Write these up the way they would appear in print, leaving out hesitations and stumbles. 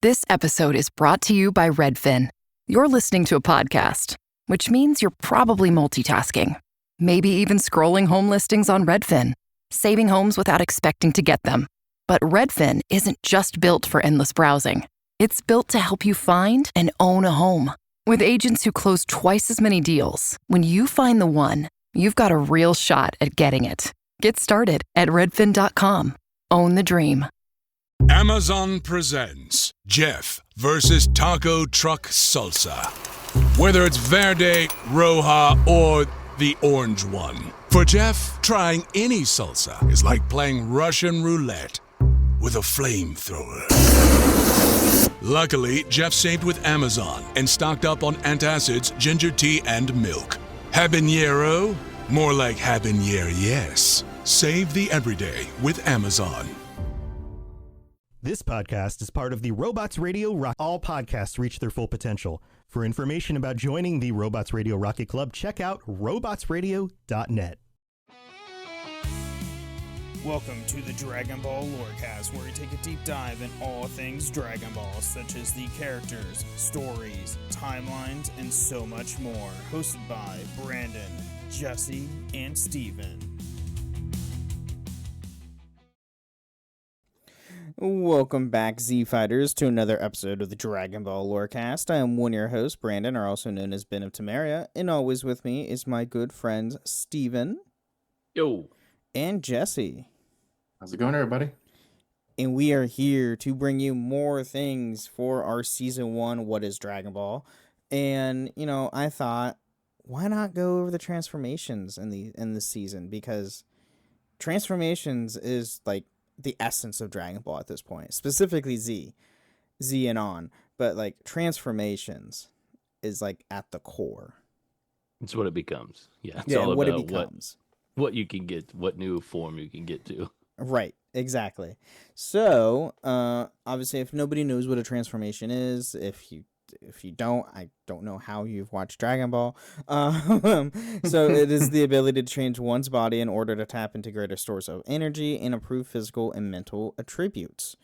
This episode is brought to you by Redfin. You're listening to a podcast, which means you're probably multitasking. Maybe even scrolling home listings on Redfin, saving homes without expecting to get them. But Redfin isn't just built for endless browsing. It's built to help you find and own a home. With agents who close twice as many deals, when you find the one, you've got a real shot at getting it. Get started at redfin.com. Own the dream. Amazon presents Jeff versus Taco Truck Salsa. Whether it's Verde, Roja, or the orange one. For Jeff, trying any salsa is like playing Russian roulette with a flamethrower. Luckily, Jeff saved with Amazon and stocked up on antacids, ginger tea, and milk. Habanero? More like habanero, yes. Save the everyday with Amazon. This podcast is part of the Robots Radio Rock. All podcasts reach their full potential. For information about joining the Robots Radio Rocket Club, check out robotsradio.net. Welcome to the Dragon Ball Lorecast, where we take a deep dive in all things Dragon Ball, such as the characters, stories, timelines, and so much more. Hosted by Brandon, Jesse, and Steven. Welcome back, Z-Fighters, to another episode of the Dragon Ball Lorecast. I am one of your hosts, Brandon, or also known as Ben of Temeria, and always with me is my good friends, Steven. Yo. And Jesse. How's it going, everybody? And we are here to bring you more things for our Season 1, What is Dragon Ball? And, I thought, why not go over the transformations in the season? Because transformations is, like, the essence of Dragon Ball at this point. Specifically Z and on. But, like, transformations is, like, at the core. It's what it becomes. Yeah, it's all all what about it becomes. What you can get, what new form you can get to. Right, exactly. So, obviously, if nobody knows what a transformation is, if you don't, I don't know how you've watched Dragon Ball. So it is the ability to change one's body in order to tap into greater stores of energy and improve physical and mental attributes.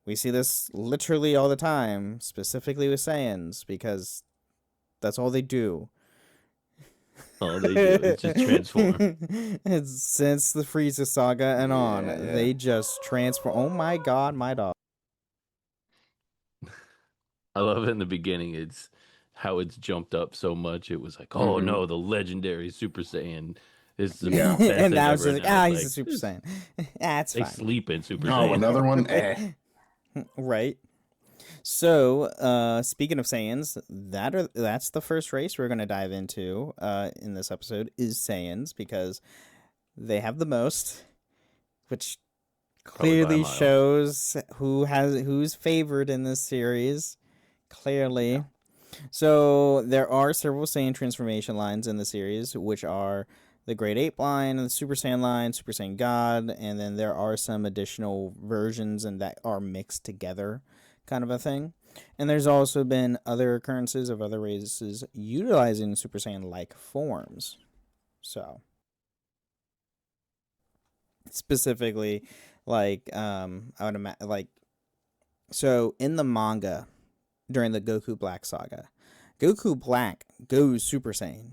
We see this literally all the time, specifically with Saiyans, because that's all they do. All they do is just transform. It's since the Frieza saga and on, they just transform. Oh my god, my dog. I love it in the beginning. It's how it's jumped up so much. It was like, oh no, the legendary Super Saiyan is the best and now it's ever. just like, he's a Super Saiyan. It's they fine. sleep in Super Saiyan. Oh, another one? Right. So, speaking of Saiyans, that's the first race we're going to dive into in this episode is Saiyans, because they have the most, which clearly shows who's favored in this series. Clearly. So, there are several Saiyan transformation lines in the series, which are the Great Ape line, the Super Saiyan line, Super Saiyan God, and then there are some additional versions and that are mixed together, kind of a thing. And there's also been other occurrences of other races utilizing Super Saiyan-like forms. So, specifically, like, I would imagine, like, so in the manga, during the Goku Black saga, Goku Black goes Super Saiyan.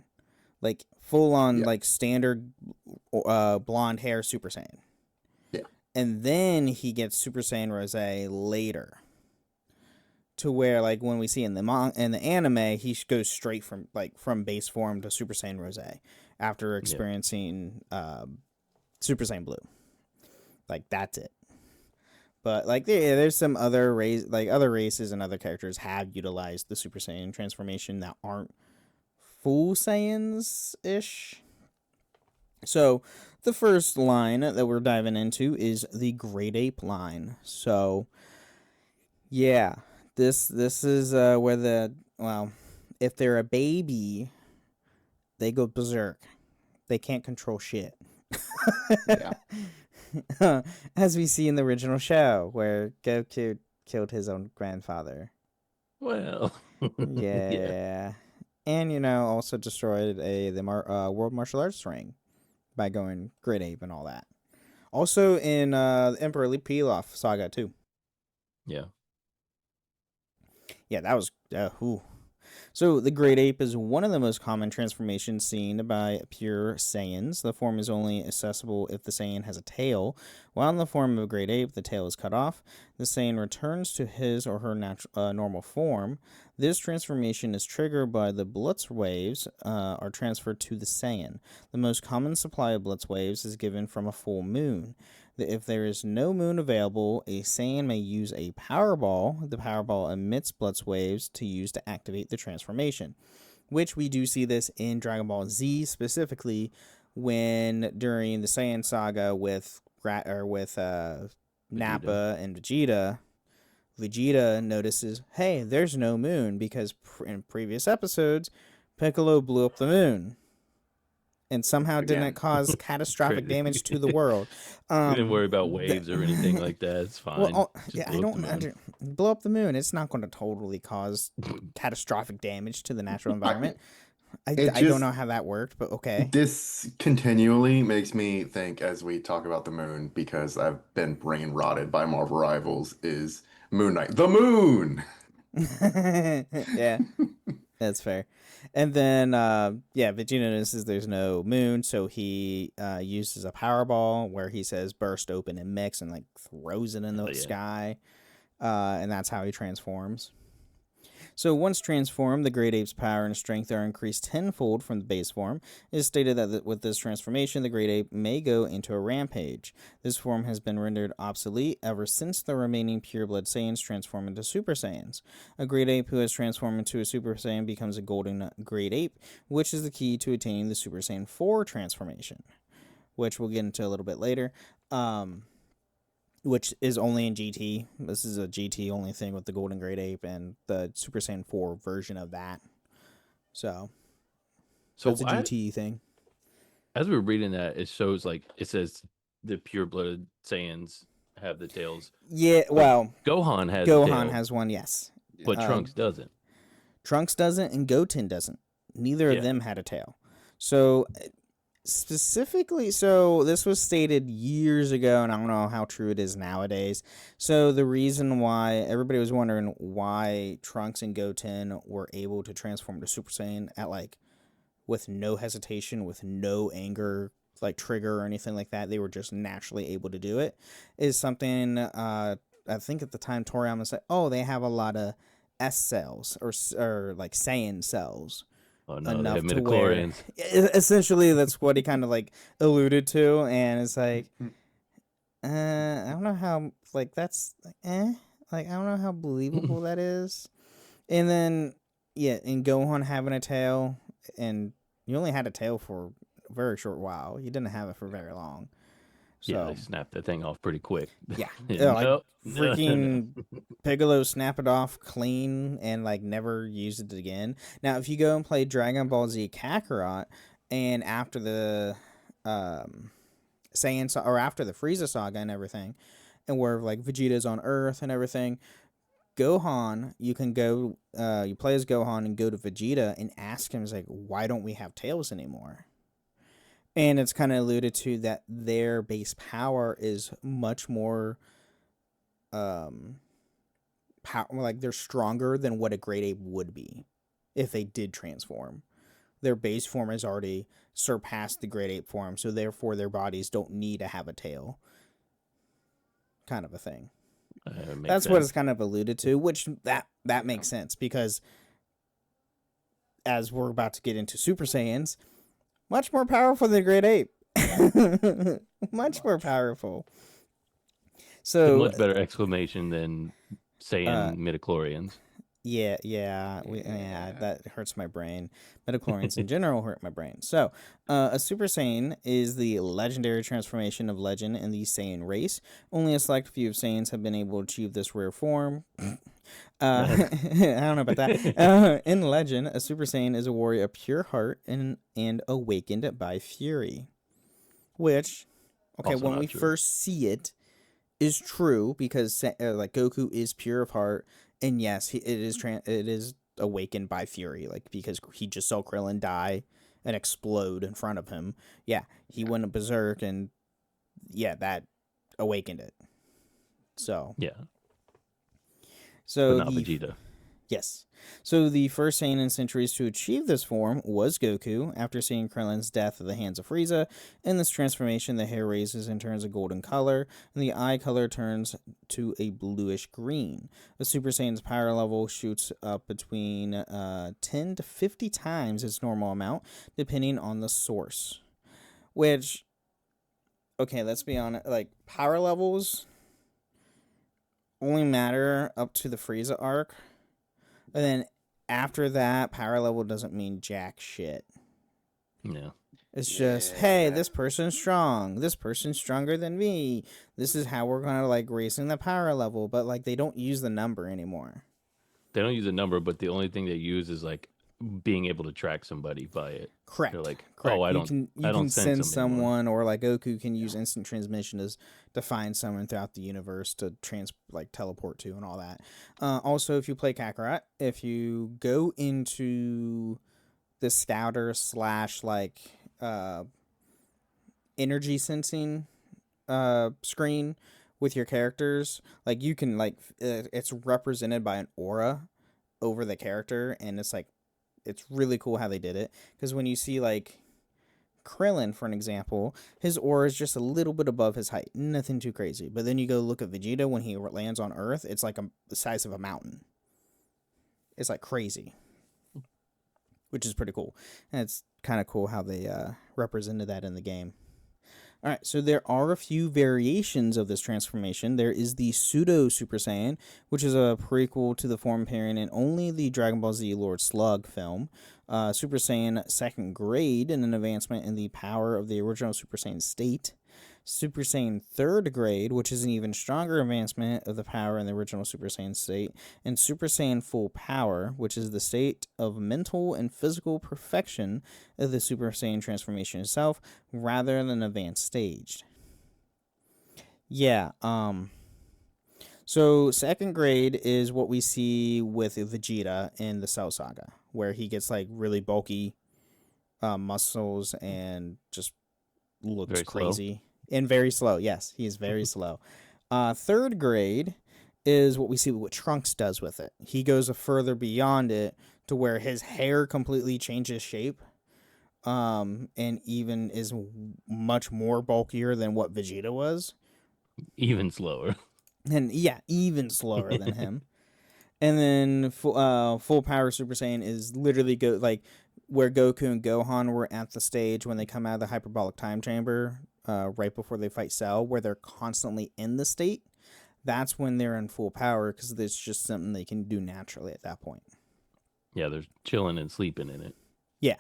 Like, full-on, like, standard blonde hair Super Saiyan. Yeah. And then he gets Super Saiyan Rose later. To where, like, when we see in the anime, he goes straight from base form to Super Saiyan Rose after experiencing Super Saiyan Blue. Like, that's it. But, like, there's some other races and other characters have utilized the Super Saiyan transformation that aren't full Saiyans-ish. So, the first line that we're diving into is the Great Ape line. So, yeah, this is where if they're a baby, they go berserk. They can't control shit. Yeah. As we see in the original show, where Goku killed his own grandfather. Well, Yeah. And, also destroyed the World Martial Arts ring by going Great Ape and all that. Also in Emperor Pilaf saga, too. Yeah. Yeah, that was ooh. So the great ape is one of the most common transformations seen by pure Saiyans. The form is only accessible if the Saiyan has a tail. While in the form of a great ape, the tail is cut off. The Saiyan returns to his or her normal form. This transformation is triggered by the Blitz waves are transferred to the Saiyan. The most common supply of Blitz waves is given from a full moon. If there is no moon available, a Saiyan may use a Powerball. The Powerball emits Blitz waves to use to activate the transformation, which we do see this in Dragon Ball Z specifically when during the Saiyan saga with Nappa and Vegeta. Vegeta notices, hey, there's no moon because in previous episodes, Piccolo blew up the moon. And somehow didn't cause catastrophic damage to the world. We didn't worry about waves or anything like that. It's fine. Well, Just I don't blow up the moon. It's not going to totally cause catastrophic damage to the natural environment. I don't know how that worked, but okay. This continually makes me think as we talk about the moon, because I've been brain rotted by Marvel Rivals, is Moon Knight. The moon! Yeah, that's fair. And then, Vegeta notices there's no moon, so he uses a Powerball where he says burst open and mix and like throws it in the sky. And that's how he transforms. So once transformed, the great ape's power and strength are increased tenfold from the base form. It is stated that with this transformation, the great ape may go into a rampage. This form has been rendered obsolete ever since the remaining pure-blood Saiyans transform into Super Saiyans. A great ape who has transformed into a Super Saiyan becomes a golden great ape, which is the key to attaining the Super Saiyan 4 transformation, which we'll get into a little bit later. Which is only in GT. This is a GT only thing with the Golden Great Ape and the Super Saiyan 4 version of that. So it's a GT thing. As we were reading that, it shows it says the pure-blooded Saiyans have the tails. Yeah, well, Gohan has one, yes. But Trunks doesn't. Trunks doesn't and Goten doesn't. Neither of them had a tail. So specifically, so this was stated years ago, and I don't know how true it is nowadays. So the reason why everybody was wondering why Trunks and Goten were able to transform to Super Saiyan at with no hesitation, with no anger trigger or anything like that, they were just naturally able to do it, is something I think at the time Toriyama said, oh, they have a lot of S cells or Saiyan cells. Oh no, they have midichlorians. Essentially, that's what he kind of alluded to, and it's I don't know how that's I don't know how believable that is. And then and Gohan having a tail, and you only had a tail for a very short while. You didn't have it for very long. So, they snapped that thing off pretty quick. Yeah. Nope. Freaking Piccolo snap it off clean and never use it again. Now, if you go and play Dragon Ball Z Kakarot, and after the Saiyan or after the Frieza saga and everything, and where Vegeta's on Earth and everything, Gohan, you can go, you play as Gohan and go to Vegeta and ask him, why don't we have tails anymore? And it's kind of alluded to that their base power is much more, they're stronger than what a great ape would be if they did transform. Their base form has already surpassed the great ape form, so therefore their bodies don't need to have a tail. Kind of a thing. That's what it's kind of alluded to, which that makes sense, because as we're about to get into Super Saiyans, much more powerful than Great Ape. Much more powerful. So much better exclamation than saying midichlorians. Yeah, that hurts my brain. Midichlorians in general hurt my brain. So, a Super Saiyan is the legendary transformation of legend in the Saiyan race. Only a select few of Saiyans have been able to achieve this rare form. I don't know about that. In legend, a Super Saiyan is a warrior of pure heart and awakened by fury. Which, okay, Also when we true. first see it, is true, because Goku is pure of heart. And yes, it is awakened by fury, because he just saw Krillin die and explode in front of him. Yeah, he went berserk, and that awakened it. So yeah, so but not Vegeta. Yes. So the first Saiyan in centuries to achieve this form was Goku. After seeing Krillin's death at the hands of Frieza, in this transformation, the hair raises and turns a golden color, and the eye color turns to a bluish green. The Super Saiyan's power level shoots up between 10 to 50 times its normal amount, depending on the source. Which, okay, let's be honest, like, power levels only matter up to the Frieza arc. And then after that, power level doesn't mean jack shit. Yeah. It's just, hey, this person's strong. This person's stronger than me. This is how we're going to, like, raising the power level. But, like, they don't use the number anymore. They don't use a number, but the only thing they use is, like, being able to track somebody by it. Correct. They're like, Correct. oh, I don't sense send someone, or like Goku can use instant transmission to find someone throughout the universe to teleport to and all that. Also, if you play Kakarot, if you go into the scouter / like energy sensing screen with your characters, like you can like it's represented by an aura over the character, and it's really cool how they did it, because when you see, like, Krillin, for an example, his aura is just a little bit above his height. Nothing too crazy. But then you go look at Vegeta when he lands on Earth, it's like the size of a mountain. It's, like, crazy. Which is pretty cool. And it's kind of cool how they represented that in the game. All right, so there are a few variations of this transformation. There is the Pseudo Super Saiyan, which is a prequel to the form appearing in only the Dragon Ball Z Lord Slug film. Super Saiyan second grade, and an advancement in the power of the original Super Saiyan state. Super Saiyan third grade, which is an even stronger advancement of the power in the original Super Saiyan state. And Super Saiyan full power, which is the state of mental and physical perfection of the Super Saiyan transformation itself, rather than advanced staged. Yeah, so second grade is what we see with Vegeta in the Cell Saga, where he gets, like, really bulky muscles and just looks Very crazy. And very slow, yes. He is very slow. Third grade is what we see what Trunks does with it. He goes further beyond it to where his hair completely changes shape, and even is much more bulkier than what Vegeta was. Even slower. And yeah, even slower than him. And then full power Super Saiyan is literally where Goku and Gohan were at the stage when they come out of the hyperbolic time chamber, right before they fight Cell, where they're constantly in the state. That's when they're in full power, because it's just something they can do naturally at that point. Yeah, they're chilling and sleeping in it. Yeah.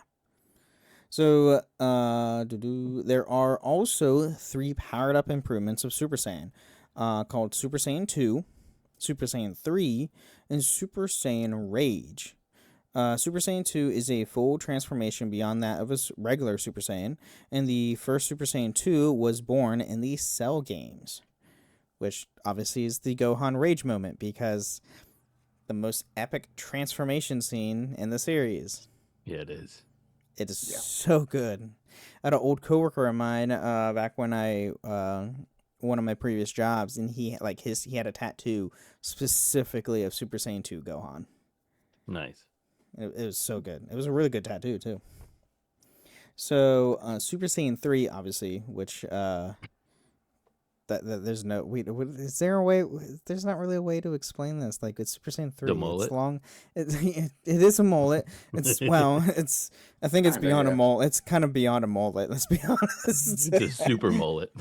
So there are also 3 powered up improvements of Super Saiyan, called Super Saiyan 2, Super Saiyan 3, and Super Saiyan Rage. Super Saiyan 2 is a full transformation beyond that of a regular Super Saiyan, and the first Super Saiyan 2 was born in the Cell games, which obviously is the Gohan Rage moment, because the most epic transformation scene in the series. Yeah, it is. It is so good. I had an old coworker of mine back when one of my previous jobs, and he had a tattoo specifically of Super Saiyan 2 Gohan. Nice. It was so good. It was a really good tattoo too. So Super Saiyan 3, obviously, which that there's no is there a way? There's not really a way to explain this. Like, it's Super Saiyan 3. The mullet? It's long. It is a mullet. It's I think it's beyond a mullet. It's kind of beyond a mullet. Let's be honest. It's a super mullet.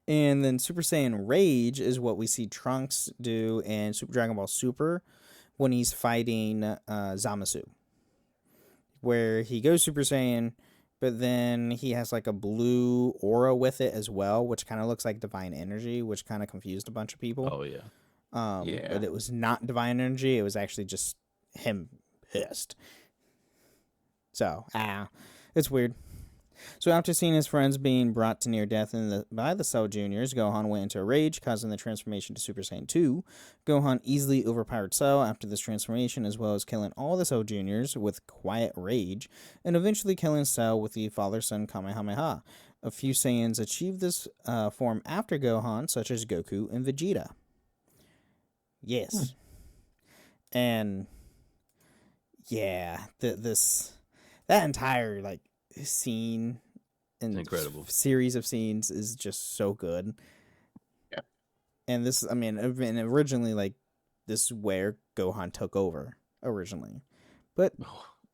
And then Super Saiyan Rage is what we see Trunks do in Super Dragon Ball Super when he's fighting Zamasu, where he goes Super Saiyan, but then he has like a blue aura with it as well, which kind of looks like divine energy, which kind of confused a bunch of people. Oh, yeah. But it was not divine energy. It was actually just him pissed. So, it's weird. So after seeing his friends being brought to near death by the Cell Juniors, Gohan went into a rage, causing the transformation to Super Saiyan 2. Gohan easily overpowered Cell after this transformation, as well as killing all the Cell Juniors with quiet rage, and eventually killing Cell with the father-son Kamehameha. A few Saiyans achieved this form after Gohan, such as Goku and Vegeta. Yes. And yeah, that entire like scene and incredible. series of scenes is just so good. Yeah. And this, I mean, originally like this is where Gohan took over originally, but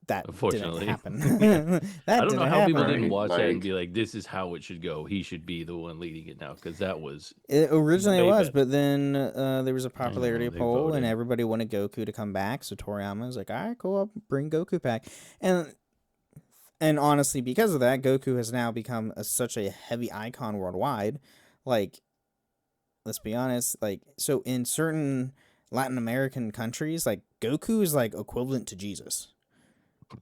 that didn't Unfortunately. happen. I don't know how people didn't Right, watch that and like- be like, "This is how it should go. He should be the one leading it now," because that was It originally way was, better. but then there was a popularity they poll, and voted. everybody wanted Goku to come back. So Toriyama was like, "All right, cool, I'll bring Goku back." And honestly, because of that, Goku has now become such a heavy icon worldwide. Like, let's be honest, like, so in certain Latin American countries, like Goku is like equivalent to Jesus.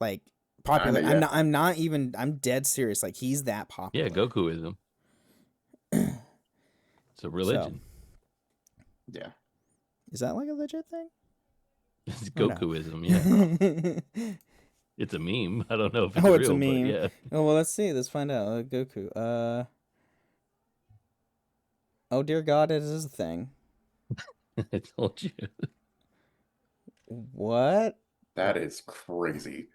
Like popular. Kinda, yeah. I'm dead serious. Like he's that popular. yeah, Gokuism. It's a religion. Yeah. Is that like a legit thing? It's Or no? Gokuism. Yeah, it's a meme. I don't know if it's Oh, real, it's a meme. but yeah. Oh well, let's see. Let's find out. Goku. Oh dear God, it is a thing. I told you. What? That is crazy.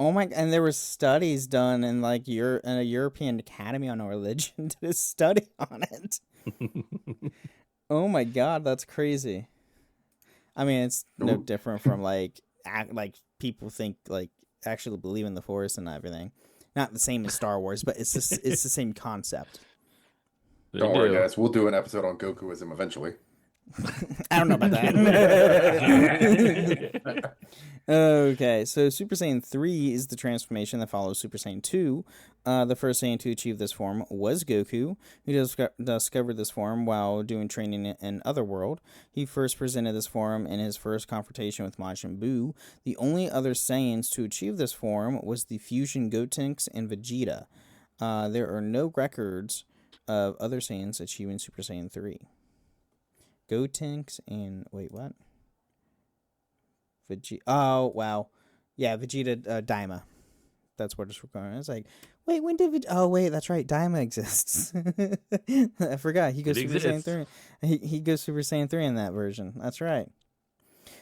Oh my! And there were studies done in like in a European Academy on Religion did a study on it. Oh my God, that's crazy. I mean, it's no Ooh. different from like people think like actually believe in the Force and everything. Not the same as Star Wars, but it's the same concept. They Don't worry, do. guys. We'll do an episode on Gokuism eventually. I don't know about that. Okay, so Super Saiyan 3 is the transformation that follows Super Saiyan 2. The first Saiyan to achieve this form was Goku, who discovered this form while doing training in Otherworld. He first presented this form in his first confrontation with Majin Buu. The only other Saiyans to achieve this form was the fusion Gotenks and Vegeta. There are no records of other Saiyans achieving Super Saiyan 3. Gotenks and wait, what? Vegeta. Oh wow, yeah, Vegeta Daima. That's what it's requiring. It's like, wait, when did oh wait, that's right, Daima exists. I forgot. He goes It Super Saiyan exists. 3. He goes Super Saiyan 3 in that version. That's right.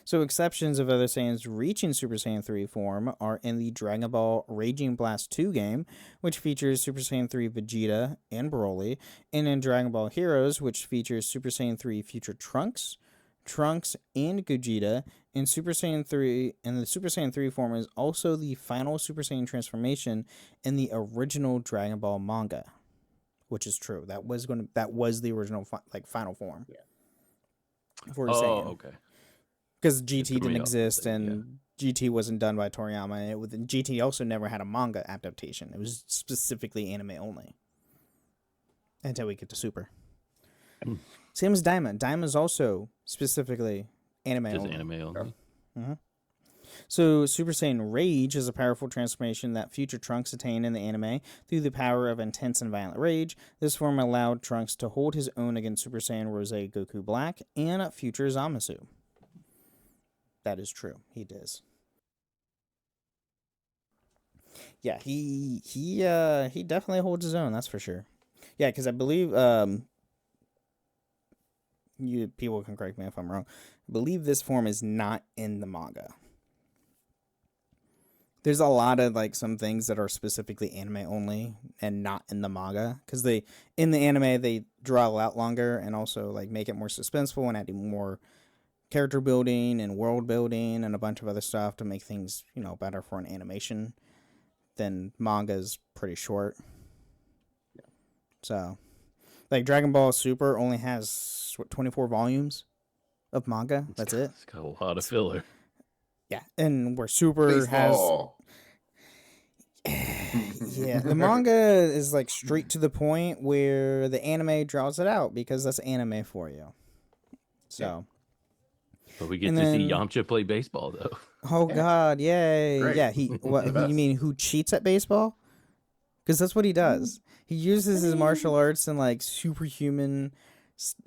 So exceptions of other Saiyans reaching Super Saiyan 3 form are in the Dragon Ball Raging Blast 2 game, which features Super Saiyan 3 Vegeta and Broly, and in Dragon Ball Heroes, which features Super Saiyan 3 Future Trunks and Gogeta, and Super Saiyan 3, and the Super Saiyan 3 form is also the final Super Saiyan transformation in the original Dragon Ball manga, which is true. That was the original final form. Yeah. For Oh, Saiyan. okay. Because It GT threw me didn't off exist, completely, and GT wasn't done by Toriyama. And GT also never had a manga adaptation. It was specifically anime only. Until we get to Super. Same as Daima. Daima is also specifically anime Just only. anime only. So Super Saiyan Rage is a powerful transformation that future Trunks attained in the anime through the power of intense and violent rage. This form allowed Trunks to hold his own against Super Saiyan Rose Goku Black and future Zamasu. That is true. He does. Yeah, he definitely holds his own. That's for sure. Yeah, because I believe you people can correct me if I'm wrong. I believe this form is not in the manga. There's a lot of like some things that are specifically anime only and not in the manga because in the anime they draw it out longer and also like make it more suspenseful and adding more character building and world building and a bunch of other stuff to make things, better for an animation. Then manga's pretty short. Yeah. So, like Dragon Ball Super only has 24 volumes of manga. That's it. It's got a lot of filler. Yeah, and where Super has Baseball. yeah, the manga is like straight to the point where the anime draws it out because that's anime for you. So, But we get And to see then- Yamcha play baseball, though. oh Yeah. God, yay! Great. Yeah, he what? The You best. mean who cheats at baseball? Because that's what he does. He uses his martial arts and like superhuman,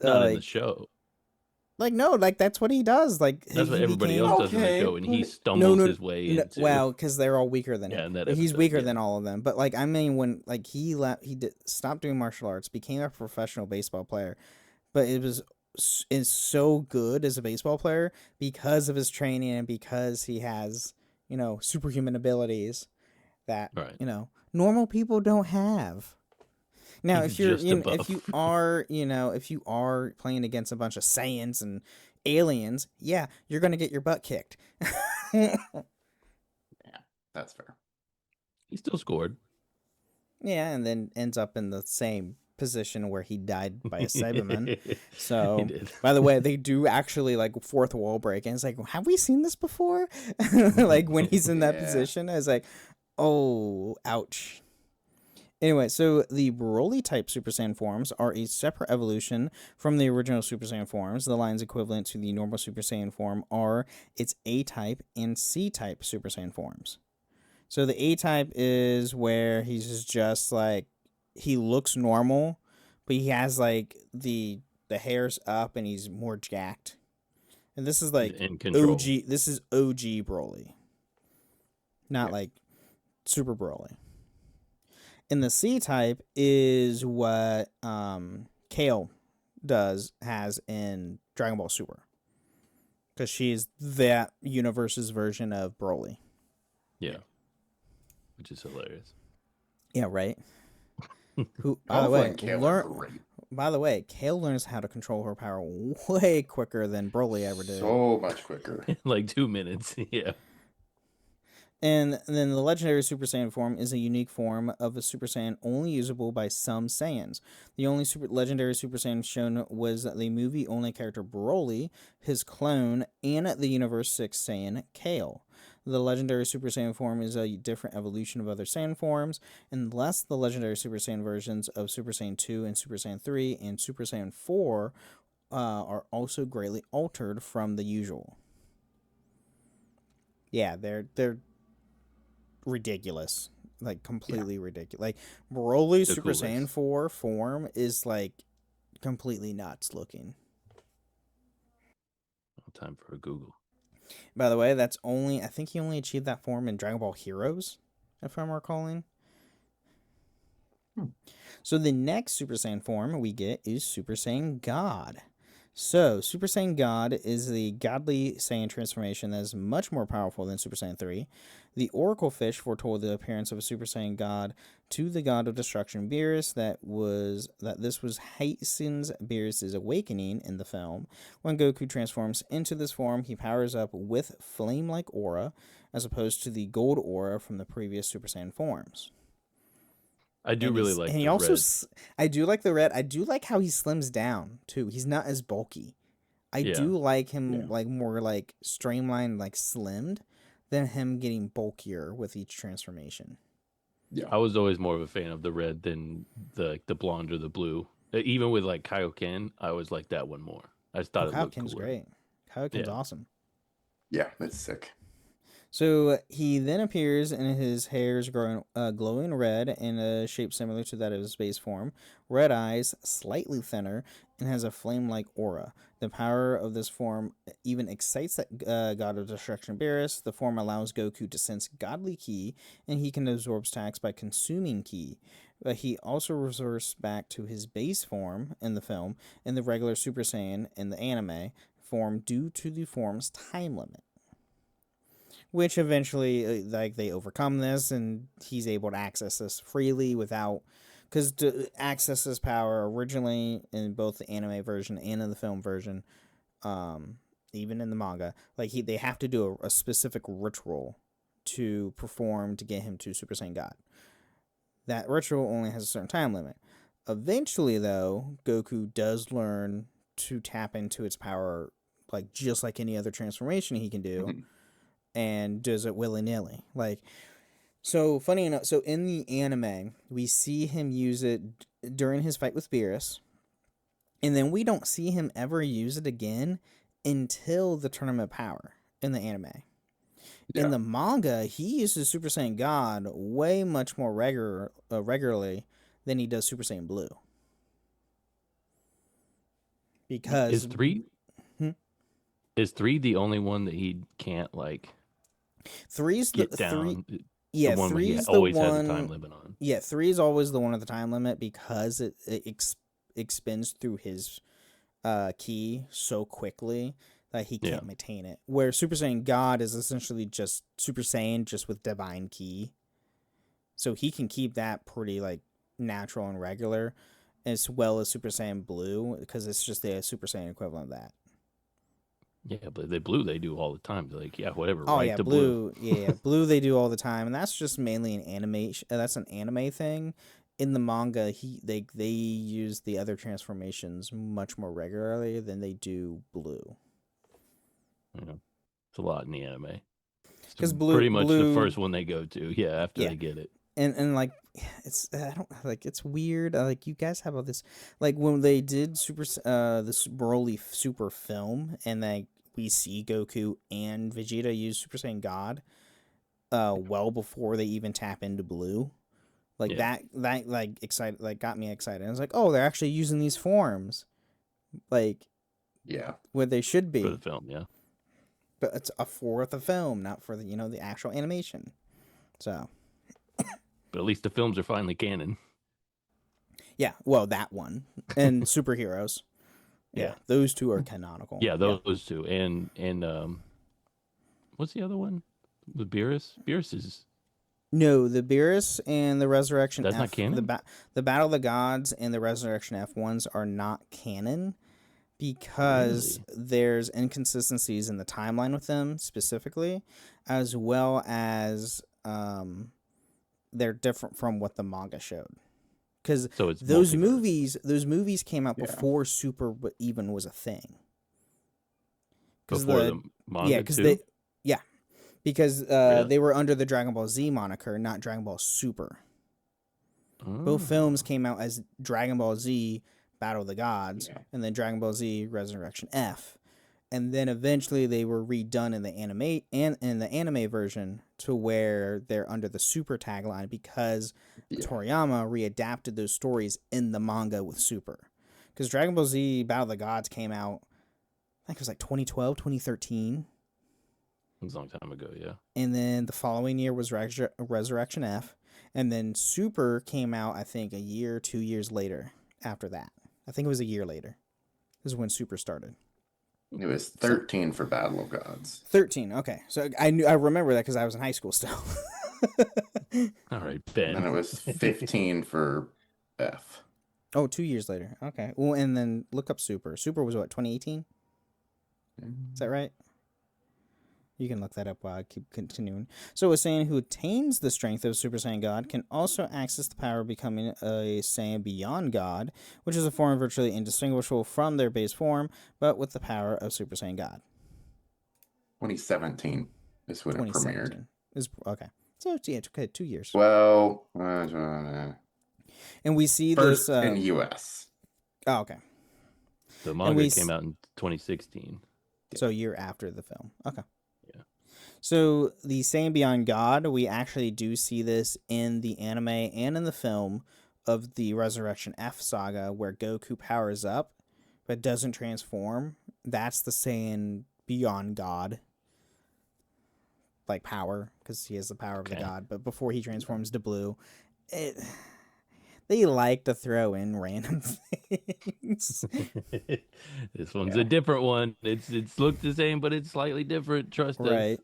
Not in like the show. no, like that's what he does. Like That's what he everybody became- else does in the Okay. show, and he No, stumbles his way into. well, because they're all weaker than Yeah, him. in that But he's episode, weaker yeah. than all of them. But like, I mean, when like he stopped doing martial arts, became a professional baseball player, but it was is so good as a baseball player because of his training and because he has, superhuman abilities that, Right. normal people don't have. Now, He's if you're, just a buff. if you are playing against a bunch of Saiyans and aliens, yeah, you're gonna get your butt kicked. Yeah, that's fair. He still scored. Yeah, and then ends up in the same position where he died by a Cyberman. He So, did. by the way, they do actually like fourth wall break, and it's like, have we seen this before? Like when he's in that Yeah. position, I was like, oh, ouch. Anyway, so the Broly type Super Saiyan forms are a separate evolution from the original Super Saiyan forms. The lines equivalent to the normal Super Saiyan form are its A type and C type Super Saiyan forms. So the A type is where he's just like, he looks normal, but he has like the hairs up and he's more jacked. And this is like In control. OG. This is OG Broly, not Yeah. like Super Broly. And the C type is what Kale has in Dragon Ball Super, because she's that universe's version of Broly. Yeah. Which is hilarious. Yeah, right. Who, by the Alpha way, and Kale are great. By the way, Kale learns how to control her power way quicker than Broly ever did. So much quicker. Like 2 minutes. Yeah. And then the legendary Super Saiyan form is a unique form of a Super Saiyan only usable by some Saiyans. The only legendary Super Saiyan shown was the movie-only character Broly, his clone, and the Universe 6 Saiyan Kale. The legendary Super Saiyan form is a different evolution of other Saiyan forms, unless the legendary Super Saiyan versions of Super Saiyan 2 and Super Saiyan 3 and Super Saiyan 4 are also greatly altered from the usual. Yeah, they're ridiculous, like completely ridiculous. Like Broly's The Super coolest. Saiyan 4 form is like completely nuts looking. Time for a Google. By the way, I think he only achieved that form in Dragon Ball Heroes, if I'm recalling. So the next Super Saiyan form we get is Super Saiyan God. So, Super Saiyan God is the godly Saiyan transformation that is much more powerful than Super Saiyan 3. The Oracle Fish foretold the appearance of a Super Saiyan God to the God of Destruction Beerus that this was hastens Beerus' awakening in the film. When Goku transforms into this form, he powers up with flame-like aura, as opposed to the gold aura from the previous Super Saiyan forms. I do really like and he the also red. I do like the red. I do like how he slims down too. He's not as bulky. I Yeah. do like him Yeah. like more like streamlined, like slimmed, than him getting bulkier with each transformation. I was always more of a fan of the red than the blonde or the blue. Even with like Kaioken, I always liked that one more. I just thought it looked Kaioken's cooler. great. Kaioken's Yeah. awesome. Yeah, that's sick. So he then appears and his hair is growing glowing red in a shape similar to that of his base form. Red eyes, slightly thinner, and has a flame-like aura. The power of this form even excites that God of Destruction Beerus. The form allows Goku to sense godly ki, and he can absorb attacks by consuming ki. But he also reverts back to his base form in the film and the regular Super Saiyan in the anime form due to the form's time limit. Which eventually, like, they overcome this, and he's able to access this freely without... Because to access this power originally in both the anime version and in the film version, even in the manga, like they have to do a specific ritual to perform to get him to Super Saiyan God. That ritual only has a certain time limit. Eventually, though, Goku does learn to tap into its power, like just like any other transformation he can do. Mhm. And does it willy-nilly. Like, so funny enough, so in the anime, we see him use it during his fight with Beerus, and then we don't see him ever use it again until the Tournament of Power in the anime. Yeah. In the manga, he uses Super Saiyan God way much more regularly than he does Super Saiyan Blue. Because... Is 3? Hmm? Is 3 the only one that he can't like Three's get the down? Yeah, the one where he three's the always has one. a time limit on. Yeah, 3 is always the one at the time limit because it expends through his ki so quickly that he can't maintain it. Where Super Saiyan God is essentially just Super Saiyan just with divine ki. So he can keep that pretty like natural and regular, as well as Super Saiyan Blue, because it's just the Super Saiyan equivalent of that. Yeah, but the blue they do all the time. They're like, yeah, whatever. Oh right yeah, to blue. Yeah, blue they do all the time, and that's just mainly an animation. That's an anime thing. In the manga, they use the other transformations much more regularly than they do blue. Yeah, it's a lot in the anime. Because pretty much the blue, first one this after they get it. and like it's I don't like it's weird. Like you guys have all this like when they did this Broly Super film, and like we see Goku and Vegeta use Super Saiyan God, well before they even tap into blue. Like that like excited, like got me excited. I was like, oh, they're actually using these forms, like where they should be For the film, yeah. But it's for the film, not for the the actual animation. So. But at least the films are finally canon. Yeah, well, that one and superheroes. Yeah, those two are canonical. Yeah, those two, and what's the other one? With Beerus? Beerus is no, the Beerus and the Resurrection that's F. not canon. The Battle of the Gods and the Resurrection F ones are not canon because there's inconsistencies in the timeline with them specifically, as well as they're different from what the manga showed. Because those movies came out before Super even was a thing. Before the manga, because they were under the Dragon Ball Z moniker, not Dragon Ball Super. Both films came out as Dragon Ball Z Battle of the Gods, and then Dragon Ball Z Resurrection F, and then eventually they were redone in the anime version to where they're under the Super tagline because Toriyama readapted those stories in the manga with Super. Because Dragon Ball Z Battle of the Gods came out, I think it was like 2012, 2013. It was a long time ago, yeah. And then the following year was Resurrection F, and then Super came out, I think, 2 years later after that. I think it was a year later. This is when Super started. It was 13 for Battle of Gods. 13, okay. So I remember that because I was in high school still. All right, Ben. And it was 15 for F. Oh, 2 years later. Okay. Well, and then look up Super. Super was what, 2018? Is that right? You can look that up while I keep continuing. So a Saiyan who attains the strength of Super Saiyan God can also access the power of becoming a Saiyan Beyond God, which is a form virtually indistinguishable from their base form, but with the power of Super Saiyan God. 2017 is when it premiered. Okay. So it's 2 years. Well, and we see first this in US. Oh, okay. The manga came out in 2016. So a year after the film. Okay. So the Saiyan Beyond God, we actually do see this in the anime and in the film of the Resurrection F saga where Goku powers up but doesn't transform. That's the Saiyan Beyond God like power because he has the power of the god. But before he transforms to blue, they like to throw in random things. This one's a different one. It's looked the same, but it's slightly different. Trust us. Right.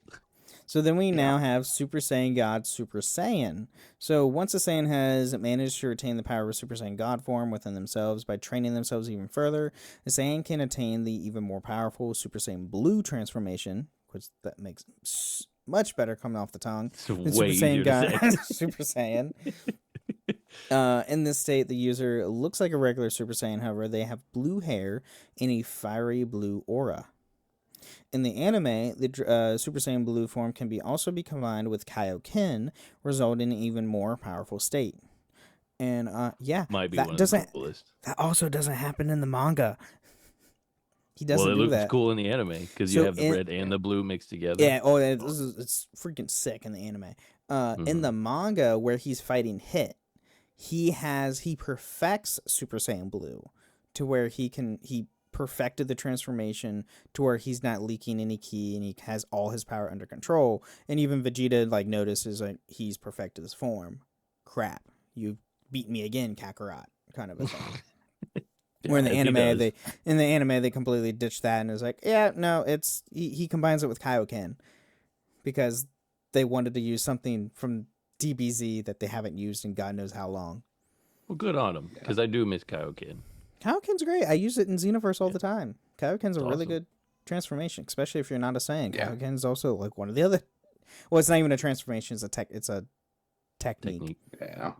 So then we now have Super Saiyan God, Super Saiyan. So once a Saiyan has managed to retain the power of a Super Saiyan God form within themselves by training themselves even further, a Saiyan can attain the even more powerful Super Saiyan Blue transformation, which that makes much better coming off the tongue. Than Super Saiyan God, Super Saiyan. In this state, the user looks like a regular Super Saiyan. However, they have blue hair and a fiery blue aura. In the anime, the Super Saiyan Blue form can also be combined with Kaioken, resulting in an even more powerful state. And might be one of the coolest. That also doesn't happen in the manga. He doesn't do that. Well, it looks cool in the anime because you have the red and the blue mixed together. Yeah, it's freaking sick in the anime. In the manga, where he's fighting Hit, he perfects Super Saiyan Blue to where he perfected the transformation to where he's not leaking any ki and he has all his power under control. And even Vegeta notices he's perfected his form. Crap, you beat me again, Kakarot, kind of a thing. Where in the as he anime does. they completely ditched that and it was like, yeah, no, it's he combines it with Kaioken because they wanted to use something from DBZ that they haven't used in God knows how long. Well, good on him, because I do miss Kaioken. Kaioken's great. I use it in Xenoverse all the time. Kaioken's a really awesome. good transformation, especially if you're not a Saiyan. Yeah. Kaioken's also like one of the other. Well, it's not even a transformation. It's a technique. Yeah.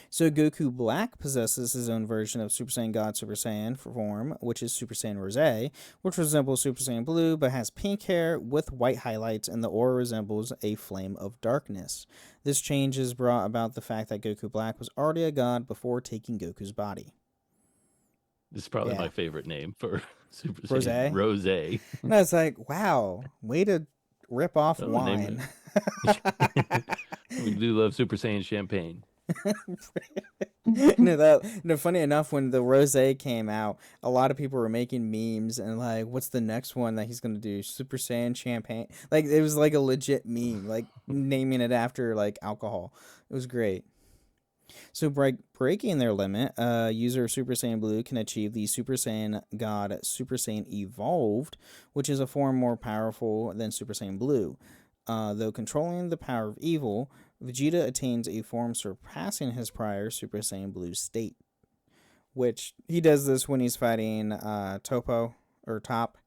So Goku Black possesses his own version of Super Saiyan God Super Saiyan form, which is Super Saiyan Rose, which resembles Super Saiyan Blue but has pink hair with white highlights, and the aura resembles a flame of darkness. This change is brought about the fact that Goku Black was already a god before taking Goku's body. This is probably Yeah. my favorite name for Super Rose? Saiyan. Rose. And I was like, wow, way to rip off Oh, wine. We do love Super Saiyan champagne. No, funny enough, when the Rose came out, a lot of people were making memes and like, what's the next one that he's gonna do? Super Saiyan champagne. Like it was like a legit meme, like naming it after like alcohol. It was great. So breaking their limit, user of Super Saiyan Blue can achieve the Super Saiyan God Super Saiyan Evolved, which is a form more powerful than Super Saiyan Blue. Though controlling the power of evil, Vegeta attains a form surpassing his prior Super Saiyan Blue state. Which, he does this when he's fighting Topo, or Top,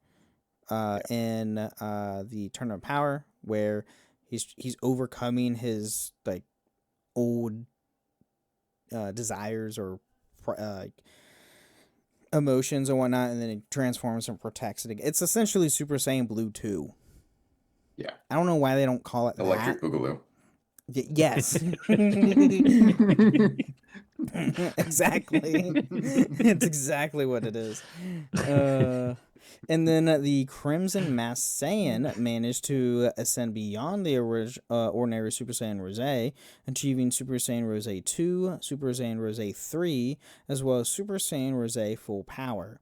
in the Tournament of Power, where he's overcoming his, like, old desires or emotions and whatnot, and then it transforms and protects it. It's essentially Super Saiyan Blue 2. Yeah. I don't know why they don't call it Electric that. Boogaloo. Yes. Exactly. It's exactly what it is. And then the Crimson Masked Saiyan managed to ascend beyond the ordinary Super Saiyan Rose, achieving Super Saiyan Rose 2, Super Saiyan Rose 3, as well as Super Saiyan Rose Full Power.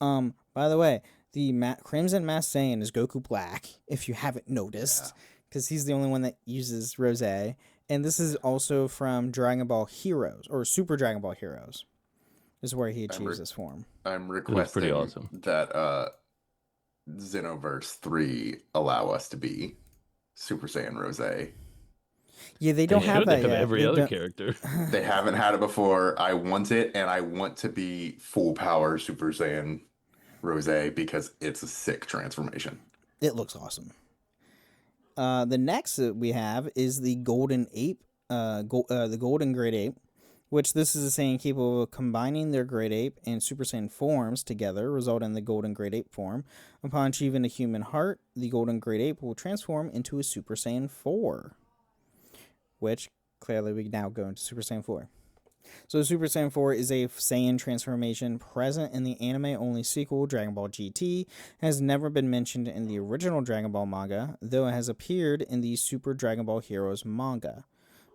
By the way, the Crimson Masked Saiyan is Goku Black, if you haven't noticed, because he's the only one that uses Rose. And this is also from Dragon Ball Heroes, or Super Dragon Ball Heroes, is where he achieves this form. I'm pretty requesting awesome. that Xenoverse 3 allow us to be Super Saiyan Rose. Yeah, they don't have that They have yet. every They other don't- character. They haven't had it before. I want it, and I want to be full power Super Saiyan Rose because it's a sick transformation. It looks awesome. The next that we have is the Golden Ape, the Golden Great Ape, which this is a Saiyan capable of combining their Great Ape and Super Saiyan forms together, resulting in the Golden Great Ape form. Upon achieving a human heart, the Golden Great Ape will transform into a Super Saiyan 4, which clearly we now go into Super Saiyan 4. So Super Saiyan 4 is a Saiyan transformation present in the anime-only sequel, Dragon Ball GT, has never been mentioned in the original Dragon Ball manga, though it has appeared in the Super Dragon Ball Heroes manga,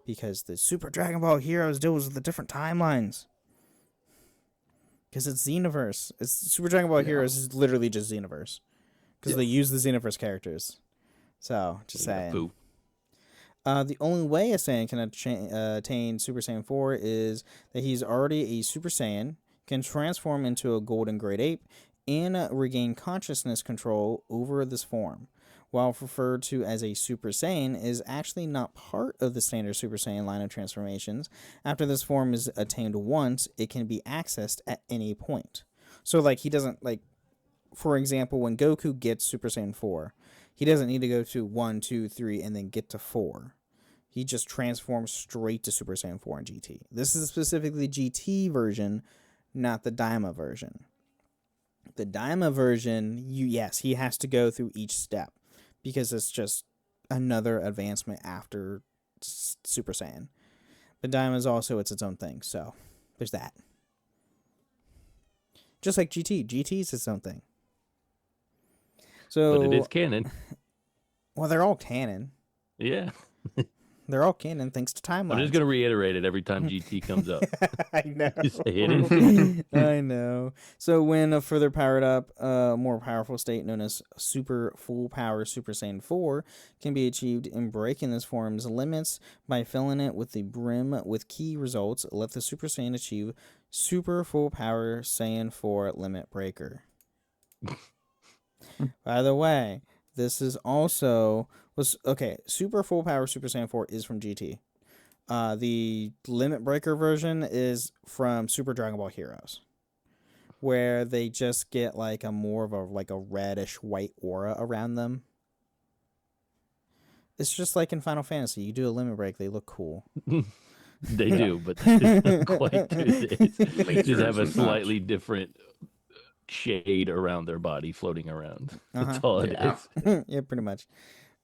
because the Super Dragon Ball Heroes deals with the different timelines. Because it's Xenoverse. Super Dragon Ball Heroes is literally just Xenoverse. Because they use the Xenoverse characters. So, just saying. Boo. The only way a Saiyan can attain Super Saiyan 4 is that he's already a Super Saiyan, can transform into a Golden Great Ape, and regain consciousness control over this form. While referred to as a Super Saiyan, is actually not part of the standard Super Saiyan line of transformations. After this form is attained once, it can be accessed at any point. So, like, he doesn't, like, for example, when Goku gets Super Saiyan 4, he doesn't need to go to 1, 2, 3, and then get to 4. He just transforms straight to Super Saiyan 4 in GT. This is specifically the GT version, not the Daima version. The Daima version, yes, he has to go through each step because it's just another advancement after Super Saiyan. But Daima is also it's its own thing, so there's that. Just like GT. GT is its own thing. So, But it is canon. well, they're all canon. Yeah. They're all canon thanks to timelines. I'm just going to reiterate it every time GT comes up. I know. Just say it. I know. So when further powered up, a more powerful state known as Super Full Power Super Saiyan 4 can be achieved in breaking this form's limits by filling it with the brim with key results. Let the Super Saiyan achieve Super Full Power Saiyan 4 Limit Breaker. By the way, this is also Super Full Power Super Saiyan 4 is from GT. The Limit Breaker version is from Super Dragon Ball Heroes, where they just get like a more of a reddish white aura around them. It's just like in Final Fantasy. You do a limit break, they look cool. They do, but they don't quite do this. They just have a slightly different shade around their body floating around. That's all it is. Yeah, pretty much.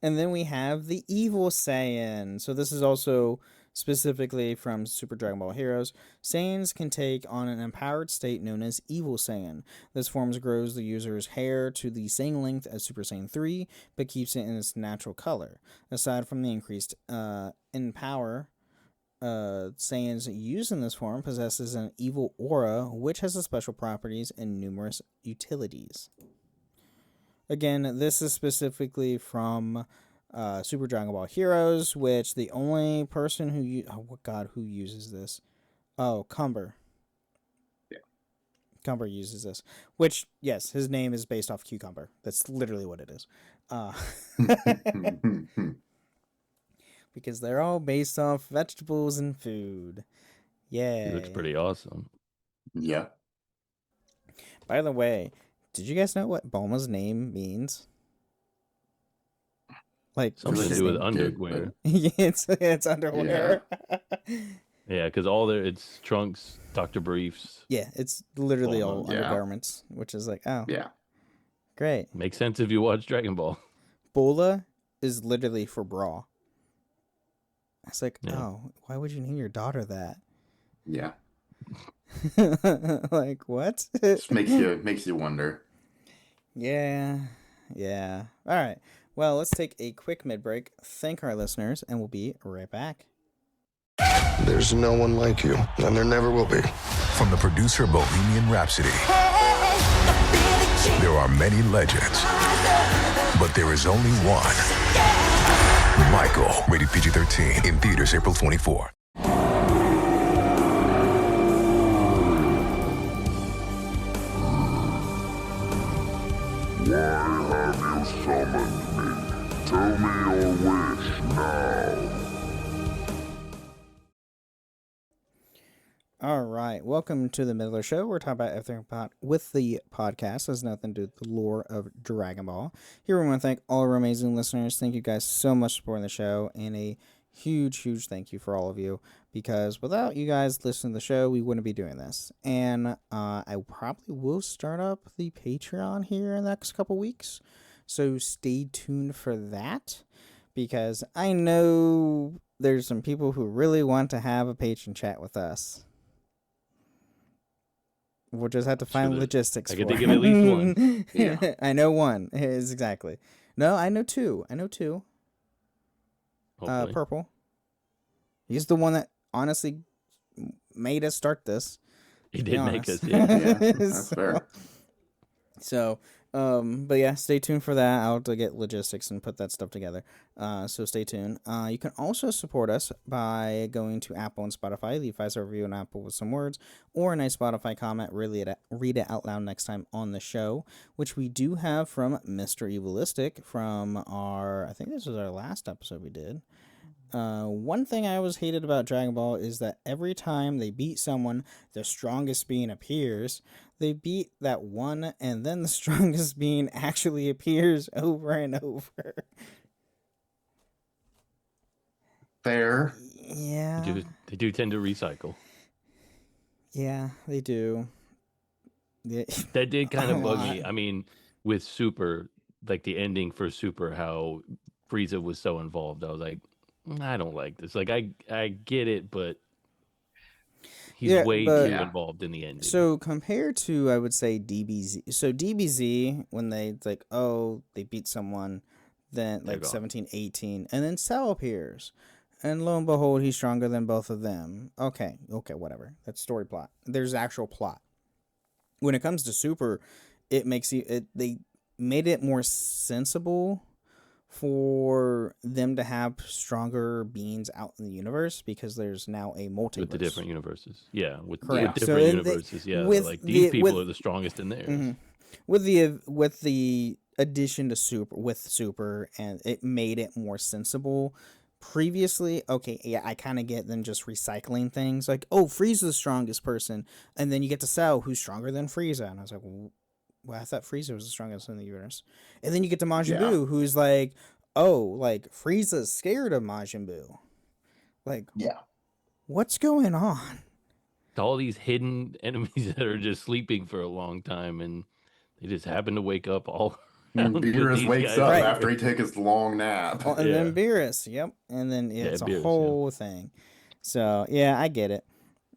And then we have the Evil Saiyan. So this is also specifically from Super Dragon Ball Heroes. Saiyans can take on an empowered state known as Evil Saiyan. This form grows the user's hair to the same length as Super Saiyan 3, but keeps it in its natural color. Aside from the increased in power, Saiyans used in this form possesses an evil aura, which has special properties and numerous utilities. Again, this is specifically from Super Dragon Ball Heroes, which the only person who uses this? Oh, Cumber. Yeah. Cumber uses this, which, yes, his name is based off cucumber. That's literally what it is. Because they're all based off vegetables and food. Yeah. He looks pretty awesome. Yeah. By the way, did you guys know what Bulma's name means? Like Something to do with underwear. it's underwear. Yeah, because it's trunks, Dr. Briefs. Yeah, it's literally Bulma, all undergarments, which is like, oh. Yeah. Great. Makes sense if you watch Dragon Ball. Bola is literally for bra. It's like, oh, why would you name your daughter that? Yeah. Like, what? Just makes you wonder. Yeah. All right. Well, let's take a quick mid-break, thank our listeners, and we'll be right back. There's no one like you, and there never will be. From the producer of Bohemian Rhapsody, there are many legends, but there is only one. Michael, rated PG-13, in theaters April 24. Why have you summoned me? Tell me your wish now. All right, welcome to the Middler Show. We're talking about everything with the podcast. Has nothing to do with the lore of Dragon Ball. Here we want to thank all our amazing listeners. Thank you guys so much for supporting the show, and a huge thank you for all of you, because without you guys listening to the show, we wouldn't be doing this. And I probably will start up the Patreon here in the next couple weeks, so stay tuned for that, because I know there's some people who really want to have a patron chat with us. We'll just have to find logistics. I get to give at least one. Yeah. I know one is exactly. No, I know two. Purple. He's the one that honestly made us start this. He did make us. Yeah, that's fair. So, but yeah, stay tuned for that. I'll have to get logistics and put that stuff together. So stay tuned. You can also support us by going to Apple and Spotify. Leave 5-star review on Apple with some words or a nice Spotify comment. Read it out loud next time on the show, which we do have from Mr. Evilistic from I think this was our last episode we did. One thing I always hated about Dragon Ball is that every time they beat someone, the strongest being appears. They beat that one, and then the strongest being actually appears over and over. Fair. Yeah. They do tend to recycle. Yeah, they do. That did kind of bug me. I mean, with Super, like the ending for Super, how Frieza was so involved, I was like, I don't like this. Like, I get it, but he's way too involved in the ending. So compared to, I would say, DBZ. So DBZ, when they they beat someone, then like 17, 18, and then Cell appears. And lo and behold, he's stronger than both of them. Okay, whatever. That's story plot. There's actual plot. When it comes to Super, they made it more sensible for them to have stronger beings out in the universe because there's now a multiverse. With the different universes. Yeah, with Correct. different So universes. Yeah, with like these people with- are the strongest in theirs. Mhm. With the addition to Super, and it made it more sensible. Previously, okay, yeah, I kind of get them just recycling things like, oh, Frieza's the strongest person, and then you get to Cell, who's stronger than Frieza, and I was like, well, I thought Frieza was the strongest in the universe, and then you get to Majin Buu, who's like, oh, like Frieza's scared of Majin Buu, like, Yeah. what's going on? All these hidden enemies that are just sleeping for a long time, and they just happen to wake up all around with Beerus these wakes guys. up Right. after he took his long nap. Oh, and Yeah. then Beerus, yep, and then it's a Beerus, whole thing. So yeah, I get it.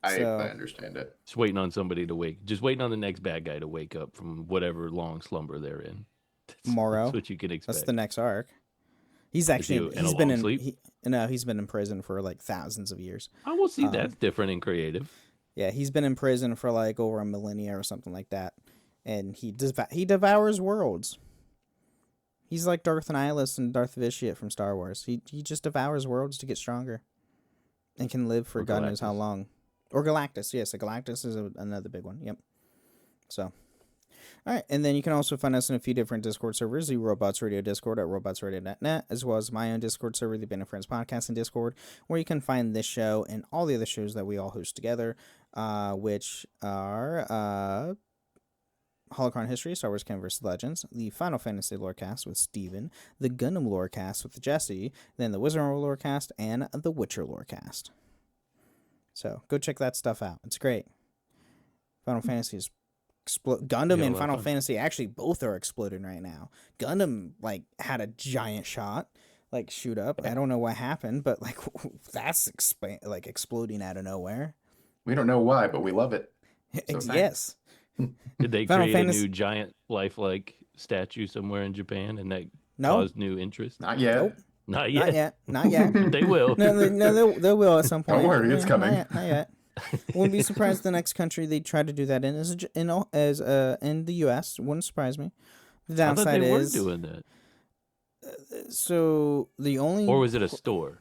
I So understand it. Just waiting on somebody to just waiting on the next bad guy to wake up from whatever long slumber they're in. Moro, That's what you can expect. that's the next arc. He's he actually in a he's been long in sleep? he's been in prison for like thousands of years. I will see that's different and creative. Yeah, he's been in prison for like over a millennia or something like that, and he devours worlds. He's like Darth Nihilus and Darth Vitiate from Star Wars. He just devours worlds to get stronger, and can live for Or God knows how Galactus. long. Or Galactus, yes, Galactus is another big one. Yep. So, all right, and then you can also find us in a few different Discord servers: the Robots Radio Discord at robotsradio.net, as well as my own Discord server, the Ben and Friends Podcast in Discord, where you can find this show and all the other shows that we all host together, which are Holocron History, Star Wars Canon vs. Legends, the Final Fantasy Lorecast with Steven, the Gundam Lorecast with Jesse, then the Wizard Lorecast, and the Witcher Lorecast. So go check that stuff out. It's great. Final Fantasy is Gundam Yeah, a and lot of Final fun. Fantasy actually both are exploding right now. Gundam like had a giant shot like shoot up. I don't know what happened, but like that's exploding out of nowhere. We don't know why, but we love it. So thanks. Yes. Did they Final create Fantasy- a new giant lifelike statue somewhere in Japan, and that No. caused new interest? Not yet. Nope. Not yet. Not yet. Not yet. They will. No, they will at some point. Don't worry, it's coming. Not yet. Wouldn't be surprised the next country they try to do that in is in the U.S. Wouldn't surprise me. The I thought downside they were is doing that. so the only Or was it a store?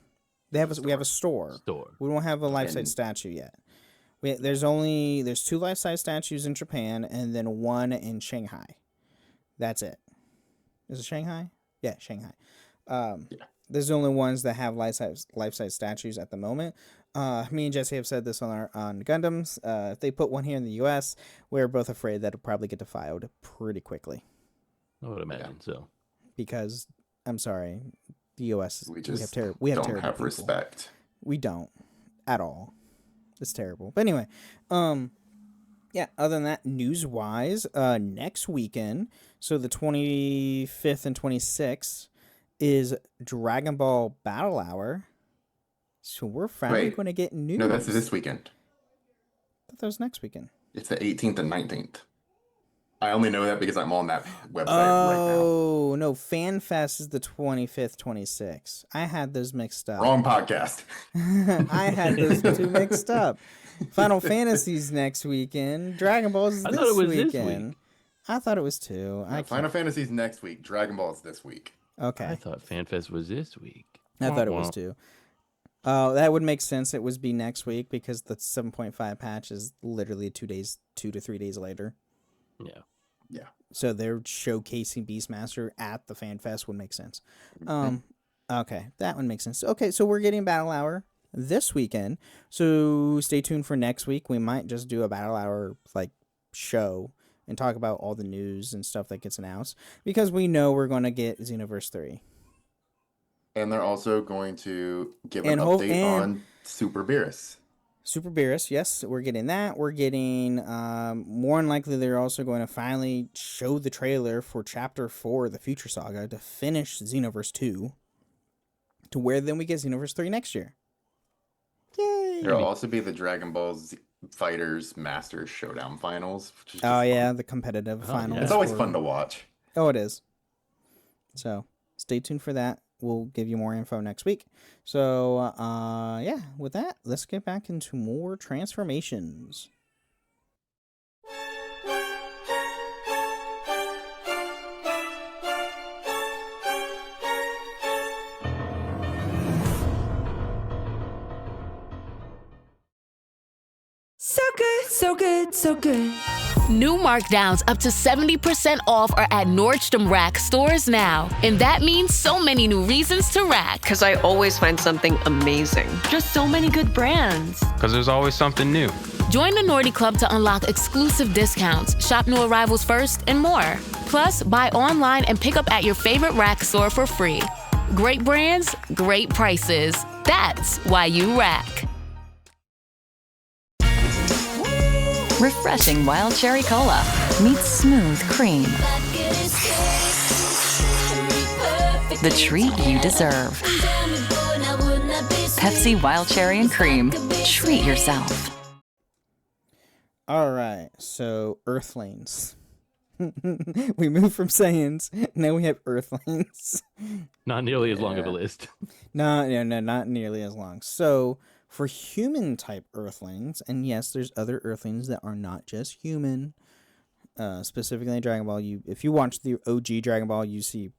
we have a store. Store. We don't have a life-size And- statue yet. There's 2 life-size statues in Japan and then 1 in Shanghai. That's it. Is it Shanghai? Yeah, Shanghai. There's the only ones that have life-size statues at the moment. Me and Jesse have said this on Gundams. If they put one here in the U.S., we're both afraid that it'll probably get defiled pretty quickly. I would imagine so. Because I'm sorry, the U.S. We just have don't terrible have people. respect. We don't at all. It's terrible. But anyway, yeah, other than that, news-wise, next weekend, so the 25th and 26th, is Dragon Ball Battle Hour. So we're finally Wait, going to get news. No, that's this weekend. I thought that was next weekend. It's the 18th and 19th. I only know that because I'm on that website right Oh, no, FanFest is the 25th, 26th. I had those mixed up. now. Wrong podcast. I had those two mixed up. Final Fantasy's next weekend. Dragon Ball's I this thought it was this weekend. week. I thought it was too. Final Fantasy's next week. Dragon Ball's this week. Okay. I thought FanFest was this week. I thought it was Wah-wah. too. Oh, that would make sense. It would be next week because the 7.5 patch is literally 2 to 3 days later. Yeah. Yeah. So they're showcasing Beastmaster at the Fan Fest would make sense. Okay, that one makes sense. Okay, so we're getting Battle Hour this weekend. So stay tuned for next week. We might just do a Battle Hour like show and talk about all the news and stuff that gets announced because we know we're going to get Xenoverse 3. And they're also going to give an And update on Super Beerus. Super Beerus, yes, we're getting that. We're getting, more than likely, they're also going to finally show the trailer for Chapter 4 of the Future Saga to finish Xenoverse 2, to where then we get Xenoverse 3 next year. Yay! There'll also be the Dragon Ball Z Fighters Masters Showdown Finals. Which is Oh, just yeah, fun. the competitive Oh, finals. yeah. It's always for- fun to watch. Oh, it is. So, stay tuned for that. We'll give you more info next week. So, yeah, with that, let's get back into more transformations. So good, so good. New markdowns up to 70% off are at Nordstrom Rack stores now. And that means so many new reasons to rack. Because I always find something amazing. Just so many good brands. Because there's always something new. Join the Nordy Club to unlock exclusive discounts, shop new arrivals first, and more. Plus, buy online and pick up at your favorite Rack store for free. Great brands, great prices. That's why you rack. Refreshing wild cherry cola meets smooth cream. The treat you deserve. Pepsi Wild Cherry and Cream. Treat yourself. All right, so Earthlings. We moved from Saiyans. Now we have Earthlings. Not nearly as long of a list. No, not nearly as long. So, for human-type Earthlings, and yes, there's other Earthlings that are not just human. Specifically in Dragon Ball, if you watch the OG Dragon Ball, you see a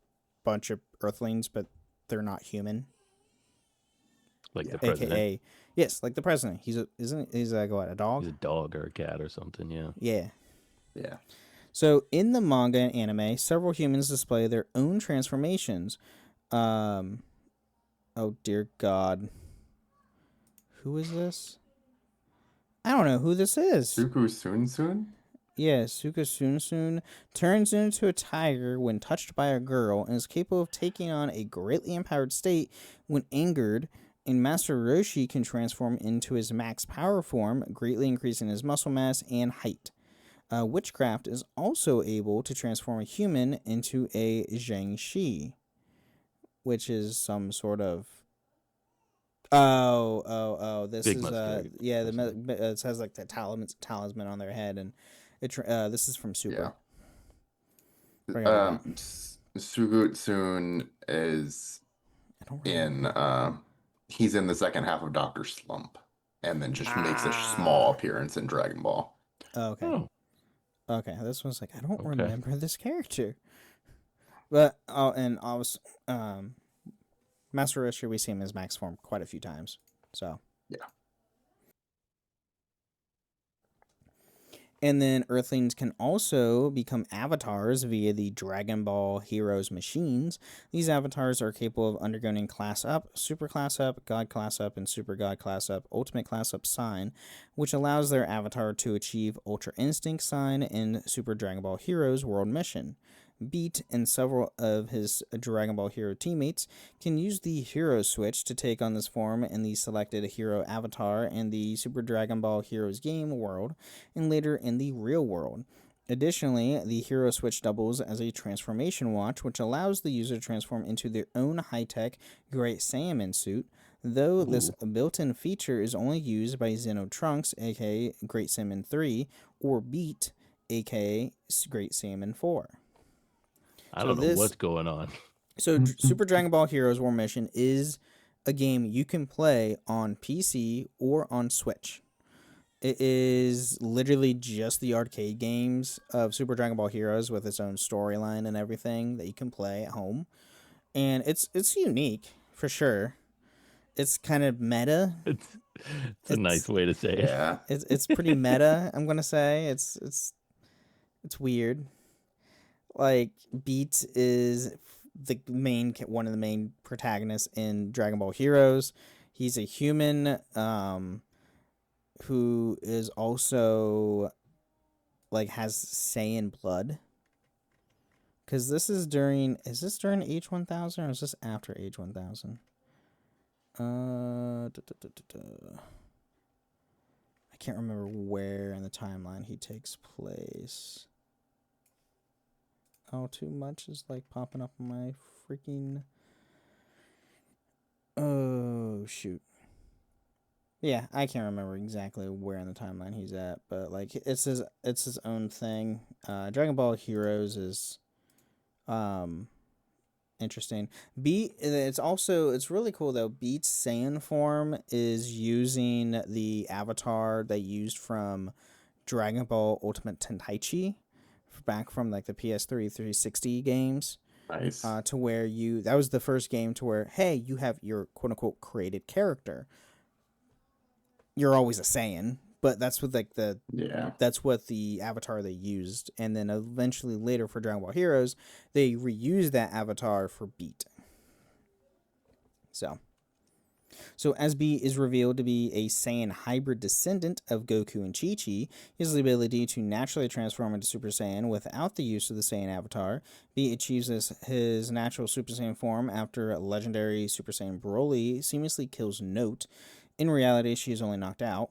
bunch of Earthlings, but they're not human. Like the president. AKA, yes, like the president. He's a dog? He's a dog or a cat or something, yeah. Yeah. So, in the manga and anime, several humans display their own transformations. Oh, dear God. Who is this? I don't know who this is. Suku Sunsun? Yeah, Suku Sunsun turns into a tiger when touched by a girl and is capable of taking on a greatly empowered state when angered. And Master Roshi can transform into his max power form, greatly increasing his muscle mass and height. Witchcraft is also able to transform a human into a Zhangxi, which is some sort of... This Big is mustard. it has like the talisman on their head, and this is from Super. Yeah. Sugutsun is he's in the second half of Dr. Slump, and then just makes a small appearance in Dragon Ball. Okay. Oh. Okay, this one's like, I don't remember this character. But, Master Roshi, we see him as max form quite a few times. So. Yeah. And then Earthlings can also become avatars via the Dragon Ball Heroes machines. These avatars are capable of undergoing Class Up, Super Class Up, God Class Up, and Super God Class Up, Ultimate Class Up sign, which allows their avatar to achieve Ultra Instinct sign in Super Dragon Ball Heroes World Mission. Beat and several of his Dragon Ball Hero teammates can use the Hero Switch to take on this form in the selected hero avatar in the Super Dragon Ball Heroes game world and later in the real world. Additionally, the Hero Switch doubles as a transformation watch, which allows the user to transform into their own high-tech Great Saiyaman suit, though this built-in feature is only used by Xeno Trunks, aka Great Saiyaman 3, or Beat, aka Great Saiyaman 4. I don't know what's going on. So Super Dragon Ball Heroes War Mission is a game you can play on PC or on Switch. It is literally just the arcade games of Super Dragon Ball Heroes with its own storyline and everything that you can play at home. And it's unique, for sure. It's kind of meta. It's a nice way to say it. Yeah. It's pretty meta, I'm going to say. It's weird. Like, Beat is one of the main protagonists in Dragon Ball Heroes. He's a human who is also, like, has Saiyan blood. Because is this during Age 1000 or is this after Age 1000? I can't remember where in the timeline he takes place. Oh, too much is like popping up on my freaking... Oh, shoot. Yeah, I can't remember exactly where in the timeline he's at, but like it's his own thing. Dragon Ball Heroes is interesting. It's really cool though. Beat's Saiyan form is using the avatar they used from Dragon Ball Ultimate Tenkaichi back from like the PS3 360 games. Nice. To where that was the first game to where, hey, you have your quote unquote created character. You're always a Saiyan, But that's what Yeah. that's what the avatar they used, and then eventually later for Dragon Ball Heroes, they reused that avatar for Beat. So as Beat is revealed to be a Saiyan hybrid descendant of Goku and Chi-Chi, he has the ability to naturally transform into Super Saiyan without the use of the Saiyan avatar. Beat achieves his natural Super Saiyan form after legendary Super Saiyan Broly seamlessly kills Note. In reality, she is only knocked out.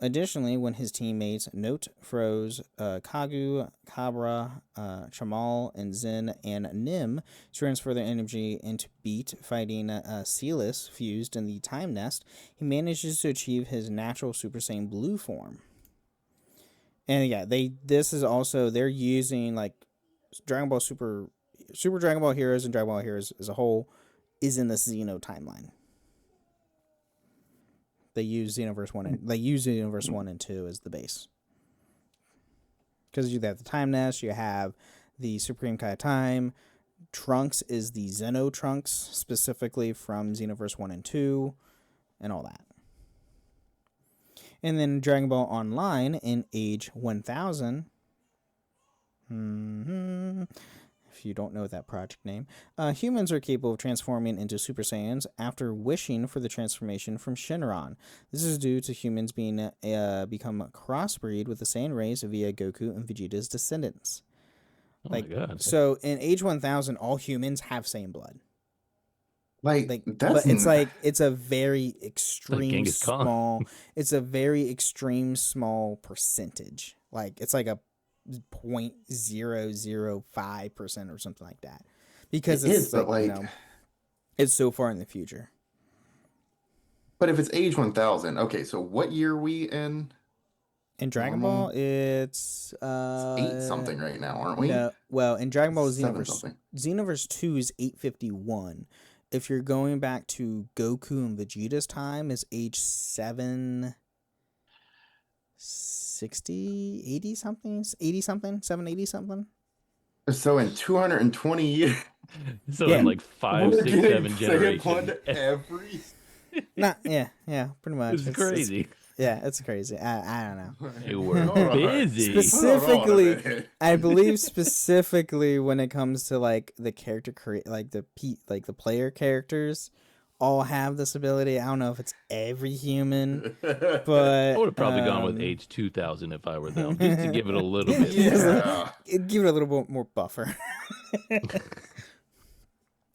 Additionally, when his teammates Note, Froze, Kagu, Cabra, Chamal, and Zen and Nim transfer their energy into Beat, fighting Celis fused in the Time Nest, he manages to achieve his natural Super Saiyan Blue form. And yeah, they're using like Dragon Ball Super Dragon Ball Heroes and Dragon Ball Heroes as a whole is in the Xeno timeline. They use Xenoverse 1 and 2 as the base. Because you have the Time Nest, you have the Supreme Kai Time. Trunks is the Xeno Trunks, specifically from Xenoverse 1 and 2, and all that. And then Dragon Ball Online in Age 1000. If you don't know that project name, humans are capable of transforming into Super Saiyans after wishing for the transformation from Shenron. This is due to humans become crossbreed with the Saiyan race via Goku and Vegeta's descendants. My God. So in Age 1000, all humans have Saiyan blood. But it's a very extreme small. It's a very extreme small percentage. Like it's like a 0.005% or something like that, because it's it's so far in the future. But if it's Age 1000, okay, so what year are we in? In Dragon Ball, it's 8 something right now, aren't we? No, well, in Dragon Ball Xenoverse 2 is 851. If you're going back to Goku and Vegeta's time, is age 760, 80 something, 780 something. So in 220 years. So in like 5, 6, 7 generations. Yeah, pretty much. It's crazy. It's crazy. I don't know. Hey, we're busy. Specifically, I believe specifically when it comes to like the character the player characters all have this ability. I don't know if it's every human, but I would have probably gone with age 2000 if I were them, just to give it a little bit. Give it a little bit more buffer.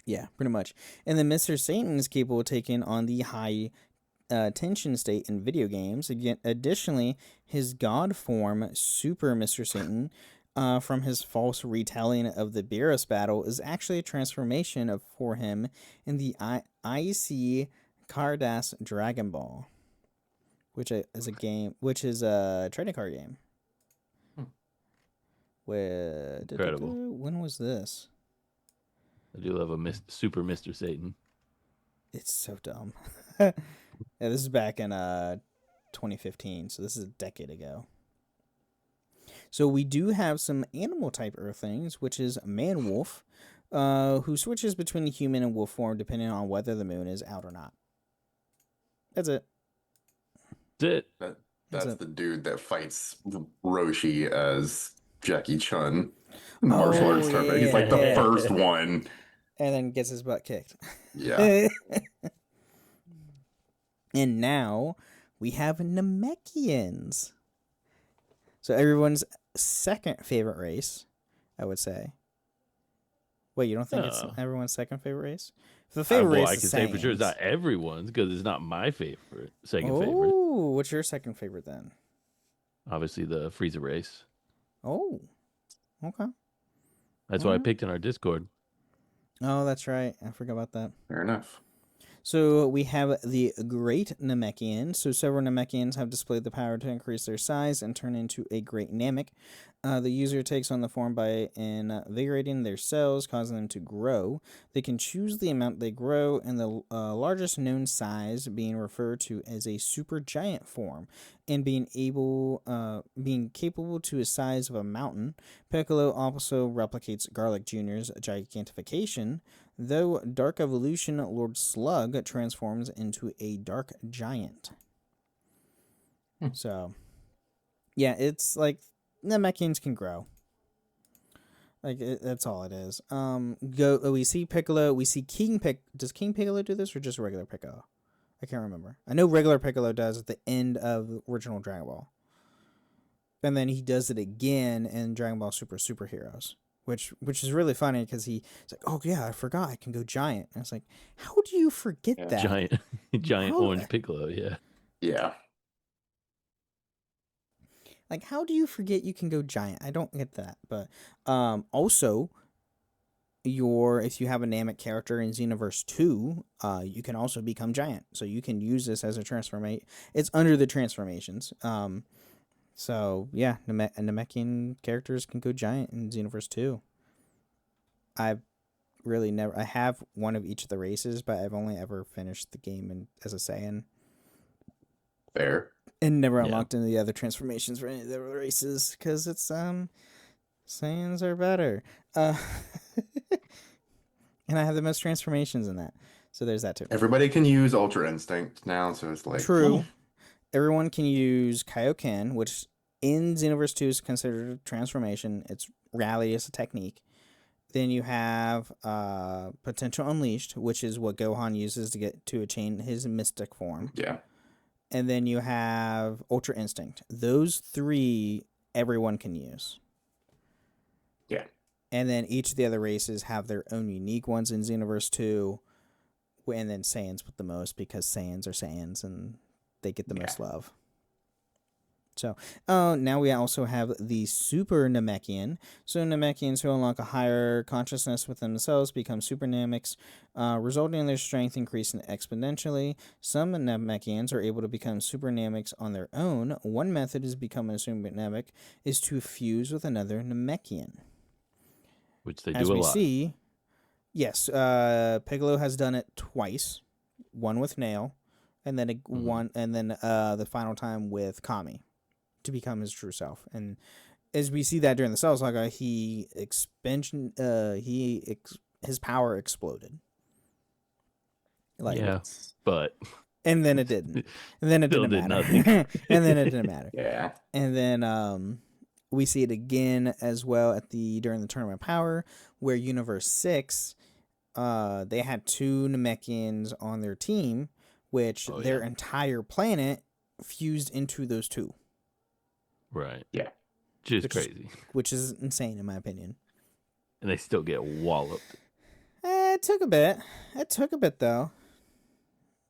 Yeah, pretty much. And then Mr. Satan is capable of taking on the high tension state in video games. Again, additionally, his god form, Super Mr. Satan, from his false retelling of the Beerus battle, is actually a transformation for him in the IC Cardass Dragon Ball, which is a trading card game. Incredible. When was this? I do love a Super Mr. Satan. It's so dumb. Yeah, this is back in 2015, so this is a decade ago. So we do have some animal type Earthlings, which is Man Wolf, who switches between the human and wolf form depending on whether the moon is out or not. That's it. That's the dude that fights Roshi as Jackie Chun, martial arts tournament. He's like the first one. And then gets his butt kicked. Yeah. And now we have Namekians. So everyone's second favorite race, I would say. Wait, you don't think it's everyone's second favorite race? The favorite race I is can say for sure Saiyans. it's not everyone's, because it's not my second favorite. Oh, what's your second favorite then? Obviously the Frieza race. Oh, okay. That's what I picked in our Discord. Oh, that's right. I forgot about that. Fair enough. So we have the Great Namekian. So several Namekians have displayed the power to increase their size and turn into a Great Namek. The user takes on the form by invigorating their cells, causing them to grow. They can choose the amount they grow, and the largest known size being referred to as a super giant form, and being capable to a size of a mountain. Piccolo also replicates Garlic Jr.'s gigantification, though Dark Evolution Lord Slug transforms into a dark giant. So Yeah, it's like Namekians can grow. Like that's all it is. We see Piccolo. We see King Pic. Does King Piccolo do this or just regular Piccolo? I can't remember. I know regular Piccolo does at the end of original Dragon Ball, and then he does it again in Dragon Ball Superheroes, which is really funny because he's like, oh yeah, I forgot I can go giant. And it's like, how do you forget that? Giant orange Piccolo. Yeah. Yeah. Like, how do you forget you can go giant? I don't get that. But also, if you have a Namek character in Xenoverse 2, you can also become giant. So you can use this as a transformation. It's under the transformations. So yeah, Namekian characters can go giant in Xenoverse 2. I have one of each of the races, but I've only ever finished the game as a Saiyan. Fair. And never unlocked any of the other transformations for any of the races, because it's Saiyans are better. And I have the most transformations in that. So there's that too. Everybody can use Ultra Instinct now, so it's like... True. Everyone can use Kaioken, which in Xenoverse 2 is considered a transformation. It's Rally as a technique. Then you have Potential Unleashed, which is what Gohan uses to get to attain his mystic form. Yeah. And then you have Ultra Instinct. Those three, everyone can use. Yeah. And then each of the other races have their own unique ones in Xenoverse 2. And then Saiyans with the most, because Saiyans are Saiyans and they get the most love. So, now we also have the Super Namekian. So, Namekians who unlock a higher consciousness within themselves become Super Nameks, resulting in their strength increasing exponentially. Some Namekians are able to become Super Nameks on their own. One method is becoming a Super Namek is to fuse with another Namekian. Which they do As a we lot. see, yes, Piccolo has done it twice. One with Nail, and then the final time with Kami, to become his true self. And as we see that during the Cell Saga, his power exploded. But and then it didn't. And then it Still didn't did matter. nothing. And then it didn't matter. Yeah. And then we see it again as well during the Tournament of Power, where Universe 6, they had 2 Namekians on their team, which their entire planet fused into those 2. Right. Yeah. Just crazy. Which is insane, in my opinion. And they still get walloped. It took a bit. Though.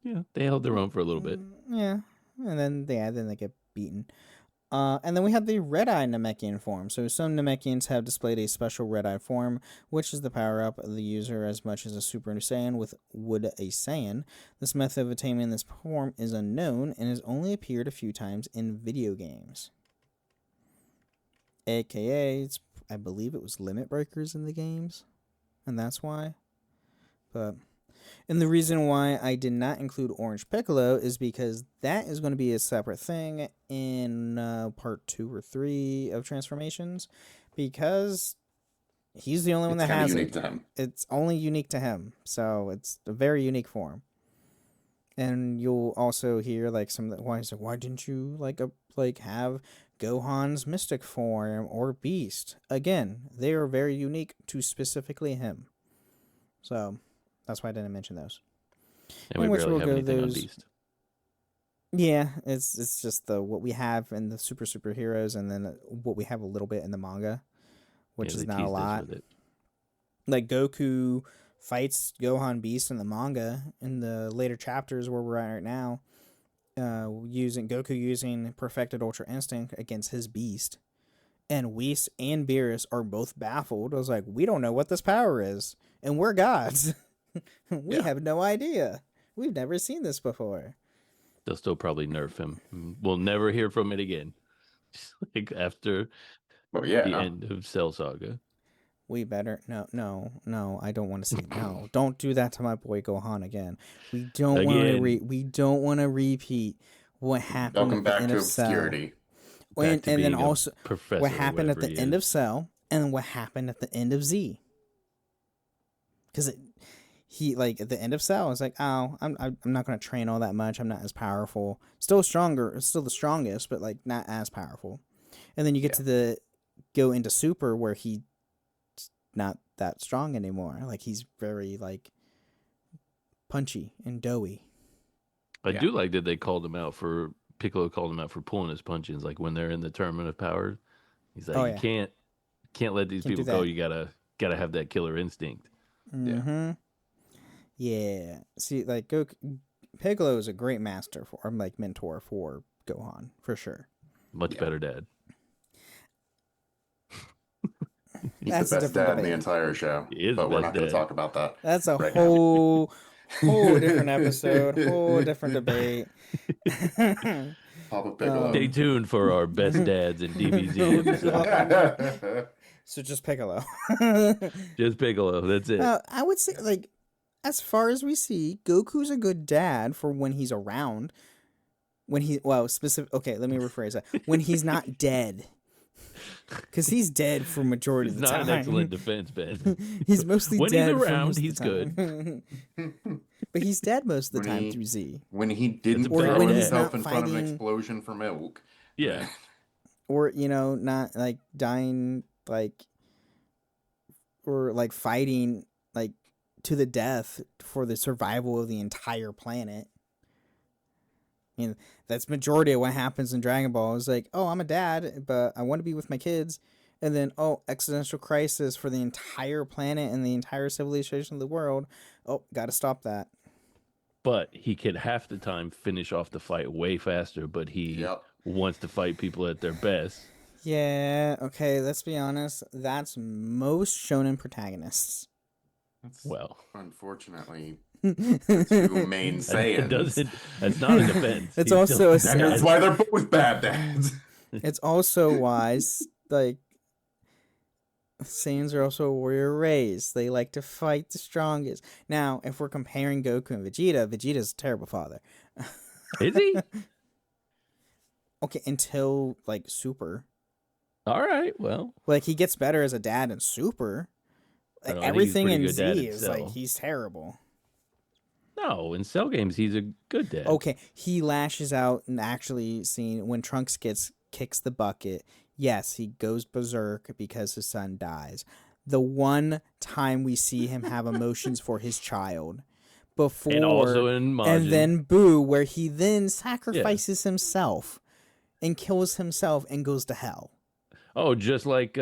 Yeah, they held their own for a little bit. Yeah. And then they get beaten. And then we have the Red-Eye Namekian form. So some Namekians have displayed a special Red-Eye form, which is the power-up of the user as much as a Super Saiyan would a Saiyan. This method of attaining this form is unknown and has only appeared a few times in video games. AKA, I believe it was Limit Breakers in the games, and that's why. And the reason why I did not include Orange Piccolo is because that is going to be a separate thing in part 2 or 3 of Transformations, because he's the only one that has it. It's only unique to him, so it's a very unique form. And you'll also hear why didn't you have Gohan's mystic form or beast? Again, they are very unique to specifically him. So that's why I didn't mention those. And we barely have anything on Beast. Yeah, it's just what we have in the superheroes, and then what we have a little bit in the manga, which is not a lot. Like Goku fights Gohan Beast in the manga in the later chapters where we're at right now, Goku using perfected Ultra Instinct against his Beast, and Whis and Beerus are both baffled. I was like, we don't know what this power is, and we're gods. We have no idea. We've never seen this before. They'll still probably nerf him. We'll never hear from it again. Like after the end of Cell Saga. We better no. I don't want to see no. Don't do that to my boy Gohan again. We don't want to repeat what happened at the end of Cell. And then also what happened at the end of Cell, and what happened at the end of Z. Because he at the end of Cell, it's like, oh, I'm not going to train all that much. I'm not as powerful. Still stronger. Still the strongest, but not as powerful. And then you get to go into Super where he's not that strong anymore. Like he's very like punchy and doughy. I do like that they called him out for Piccolo called him out for pulling his punches. Like when they're in the tournament of power, he's like, you can't let these people go. You gotta have that killer instinct. Mm-hmm. Yeah. See, like Piccolo is a great master or like mentor for Gohan for sure. Much better dad. He's the best dad in the entire show, but we're not going to talk about that. That's a whole different episode, whole different debate. Papa Piccolo. Stay tuned for our best dads in DBZ episode. So just Piccolo. Just Piccolo. That's it. I would say, like, as far as we see, Goku's a good dad for when he's around. When he, okay, let me rephrase that. When he's not dead. Because he's dead for majority of the time. He's not an excellent defense, Ben. He's mostly when dead. When he's around, he's good. But he's dead most of the time through Z. When he didn't throw himself in front of an explosion for milk. Yeah. Or, not like dying, like, or like fighting, like, to the death for the survival of the entire planet. That's majority of what happens in Dragon Ball. Is like, oh, I'm a dad, but I want to be with my kids. And then, existential crisis for the entire planet and the entire civilization of the world. Oh, got to stop that. But he could half the time finish off the fight way faster, but he wants to fight people at their best. Yeah, okay, let's be honest. That's most shonen protagonists. Unfortunately... two main Saiyans. That's not a defense. It's also that's why they're both bad dads. It's also why, like, Saiyans are also a warrior race. They like to fight the strongest. Now, if we're comparing Goku and Vegeta, Vegeta's a terrible father. Is he? Okay, until like Super. All right, well, like he gets better as a dad in Super. Like everything in Z is like he's terrible. No, in Cell games, he's a good dad. Okay, he lashes out and actually when Trunks kicks the bucket, yes, he goes berserk because his son dies. The one time we see him have emotions for his child. Before, and also in Majin. And then Boo, where he then sacrifices himself and kills himself and goes to hell. Oh, just like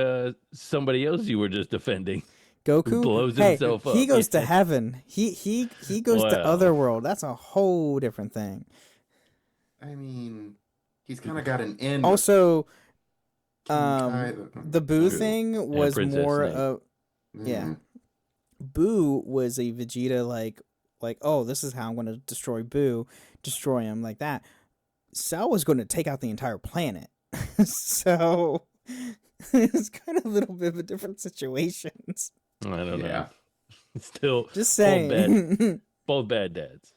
somebody else you were just defending. Goku blows himself up. He goes to heaven. He goes to Otherworld. That's a whole different thing. I mean, he's kind of got an end. Also, the Boo thing was more of Boo was a Vegeta like oh, this is how I'm going to destroy Boo, destroy him like that. Cell was going to take out the entire planet, so it's kind of a little bit of different situations. I don't know. Still, just saying, both bad dads.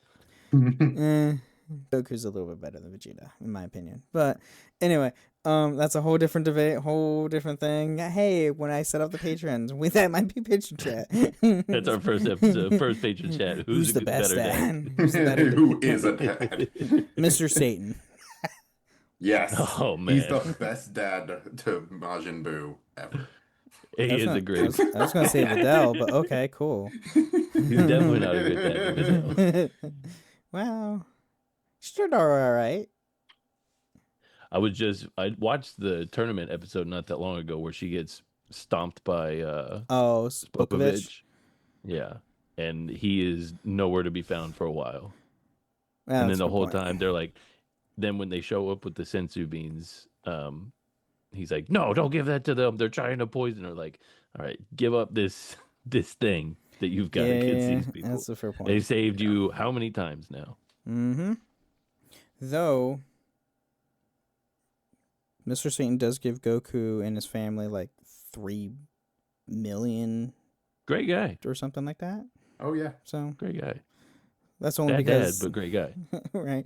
Goku's a little bit better than Vegeta, in my opinion. But anyway, that's a whole different debate, whole different thing. Hey, when I set up the patrons, that might be patron chat. That's our first episode, first patron chat. Who's the best dad? Who's the better Who is a dad? Mr. Satan. Yes. Oh man, he's the best dad to Majin Buu ever. He is a great. I was gonna say Videl, but okay, cool. He's definitely not a good dad. Well, should all right. I watched the tournament episode not that long ago where she gets stomped by Spokovich. Yeah, and he is nowhere to be found for a while. And then the whole time they're like, then when they show up with the sensu beans, he's like, no, don't give that to them. They're trying to poison her. Like, all right, give up this thing that you've got against these people. That's a fair point. They saved you how many times now? Mm-hmm. Though, Mr. Satan does give Goku and his family like 3 million. Great guy. Or something like that. Oh, yeah. So great guy. That's only Bad because... dad, but great guy. Right.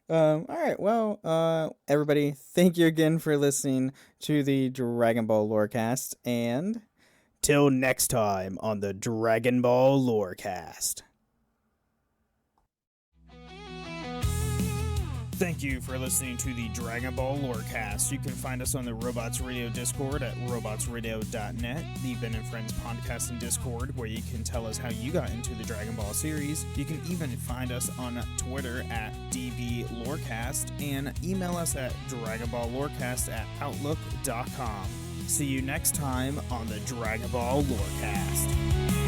All right. Well, everybody, thank you again for listening to the Dragon Ball Lorecast. And till next time on the Dragon Ball Lorecast. Thank you for listening to the Dragon Ball Lorecast. You can find us on the Robots Radio Discord at robotsradio.net, the Ben and Friends podcast and Discord, where you can tell us how you got into the Dragon Ball series. You can even find us on Twitter at DBLorecast and email us at dragonballlorecast@outlook.com. See you next time on the Dragon Ball Lorecast.